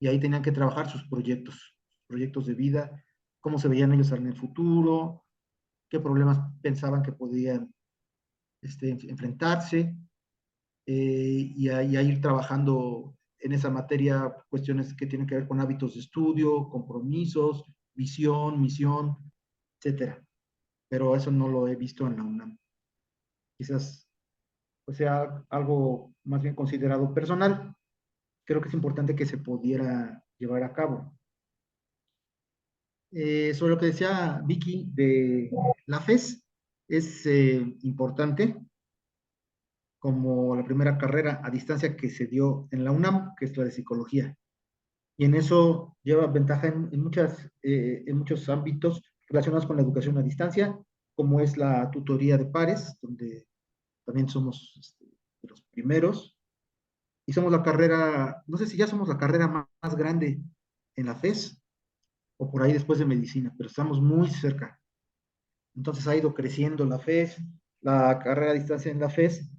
Y ahí tenían que trabajar sus proyectos de vida, cómo se veían ellos en el futuro, qué problemas pensaban que podían enfrentarse, y a ir trabajando en esa materia cuestiones que tienen que ver con hábitos de estudio, compromisos, visión, misión, etcétera. Pero eso no lo he visto en la UNAM. Quizás pues, sea algo más bien considerado personal. Creo que es importante que se pudiera llevar a cabo. Sobre lo que decía Vicky de la FES, es importante como la primera carrera a distancia que se dio en la UNAM, que es la de psicología. Y en eso lleva ventaja en muchos ámbitos relacionados con la educación a distancia, como es la tutoría de pares, donde también somos de los primeros. Y somos la carrera, no sé si ya somos la carrera más grande en la FES, o por ahí después de medicina, pero estamos muy cerca. Entonces ha ido creciendo la FES, la carrera a distancia en la FES,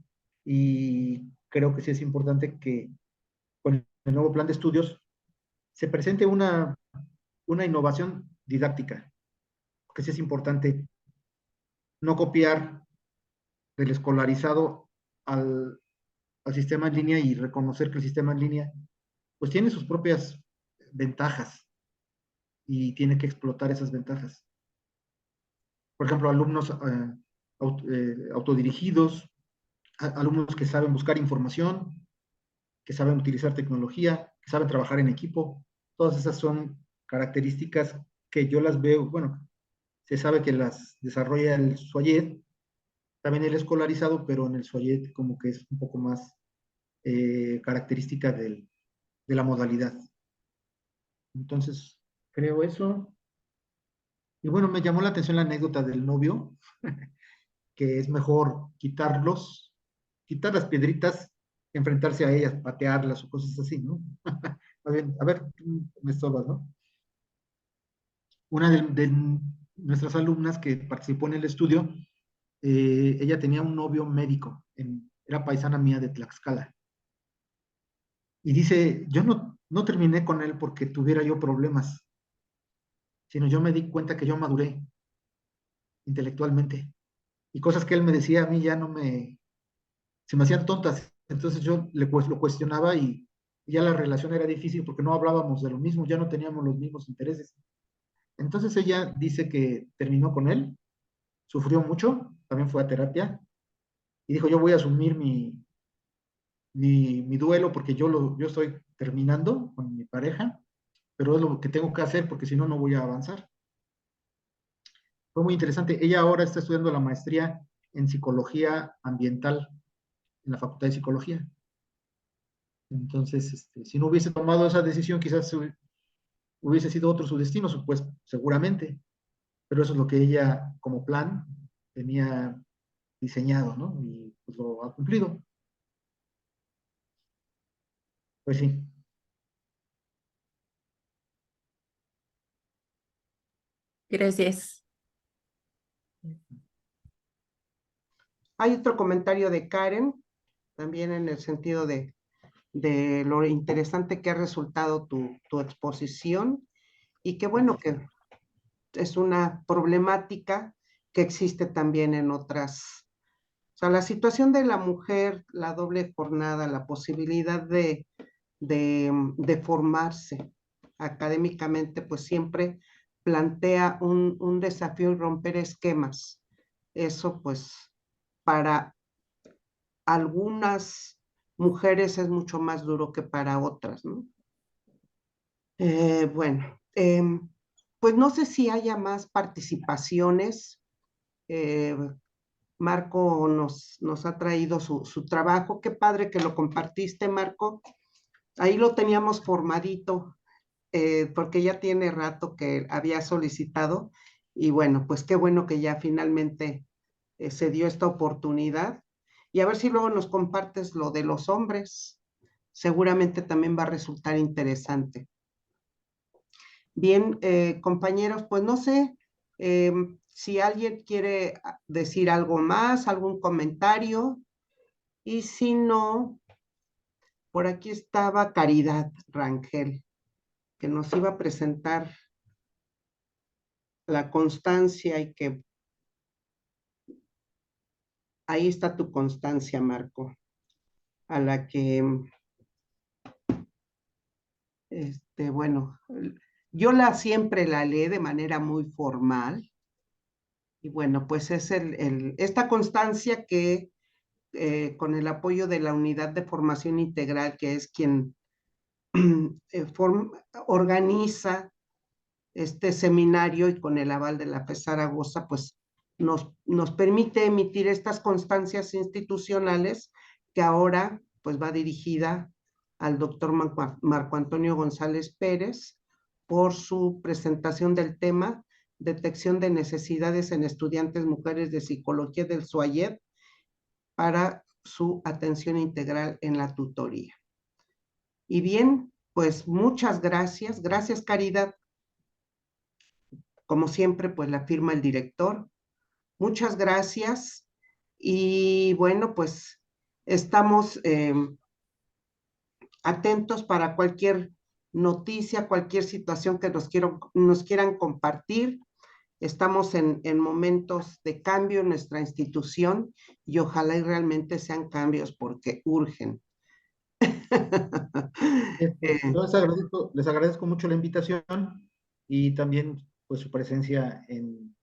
y creo que sí es importante que con el nuevo plan de estudios se presente una innovación didáctica, porque sí es importante no copiar del escolarizado al sistema en línea, y reconocer que el sistema en línea pues tiene sus propias ventajas y tiene que explotar esas ventajas. Por ejemplo, alumnos autodirigidos, alumnos que saben buscar información, que saben utilizar tecnología, que saben trabajar en equipo. Todas esas son características que yo las veo, bueno, se sabe que las desarrolla el SUAYED, también el escolarizado, pero en el SUAYED como que es un poco más característica de la modalidad. Entonces, creo eso. Y bueno, me llamó la atención la anécdota del novio, que es mejor quitar las piedritas, que enfrentarse a ellas, patearlas o cosas así, ¿no? A ver, tú me estorbas, ¿no? Una de nuestras alumnas que participó en el estudio, ella tenía un novio médico, era paisana mía de Tlaxcala. Y dice, yo no terminé con él porque tuviera yo problemas, sino yo me di cuenta que yo maduré intelectualmente. Y cosas que él me decía a mí ya se me hacían tontas. Entonces yo lo cuestionaba y ya la relación era difícil porque no hablábamos de lo mismo, ya no teníamos los mismos intereses. Entonces ella dice que terminó con él, sufrió mucho, también fue a terapia y dijo, yo voy a asumir mi duelo porque yo estoy terminando con mi pareja, pero es lo que tengo que hacer porque si no, no voy a avanzar. Fue muy interesante. Ella ahora está estudiando la maestría en psicología ambiental en la Facultad de Psicología. Entonces, si no hubiese tomado esa decisión, quizás hubiese sido otro su destino, pues seguramente. Pero eso es lo que ella, como plan, tenía diseñado, ¿no? Y pues lo ha cumplido. Pues sí. Gracias. Hay otro comentario de Karen, también en el sentido de lo interesante que ha resultado tu exposición y que bueno que es una problemática que existe también en otras. O sea, la situación de la mujer, la doble jornada, la posibilidad de formarse académicamente, pues siempre plantea un desafío y romper esquemas. Eso pues para algunas mujeres es mucho más duro que para otras, ¿no? Bueno, pues no sé si haya más participaciones. Eh, Marco nos ha traído su trabajo. Qué padre que lo compartiste, Marco. Ahí lo teníamos formadito, porque ya tiene rato que había solicitado. Y bueno, pues qué bueno que ya finalmente se dio esta oportunidad. Y a ver si luego nos compartes lo de los hombres. Seguramente también va a resultar interesante. Bien, compañeros, pues no sé si alguien quiere decir algo más, algún comentario, y si no, por aquí estaba Caridad Rangel, que nos iba a presentar la constancia y que ahí está tu constancia, Marco, a la que, bueno, yo siempre la leí de manera muy formal, y bueno, pues es esta constancia que con el apoyo de la Unidad de Formación Integral, que es quien organiza este seminario y con el aval de la FES Zaragoza, pues nos permite emitir estas constancias institucionales que ahora pues va dirigida al doctor Marco Antonio González Pérez por su presentación del tema detección de necesidades en estudiantes mujeres de psicología del SUAYED para su atención integral en la tutoría. Y bien, pues muchas gracias. Gracias, Caridad. Como siempre, pues la firma el director. Muchas gracias. Y bueno, pues estamos atentos para cualquier noticia, cualquier situación que nos quieran compartir. Estamos en momentos de cambio en nuestra institución y ojalá y realmente sean cambios porque urgen. Yo les agradezco mucho la invitación y también pues su presencia en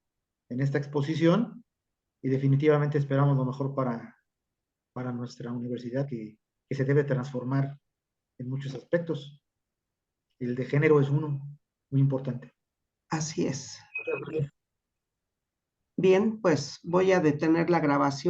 esta exposición y definitivamente esperamos lo mejor para nuestra universidad que se debe transformar en muchos aspectos. El de género es uno muy importante. Así es. Bien, pues voy a detener la grabación.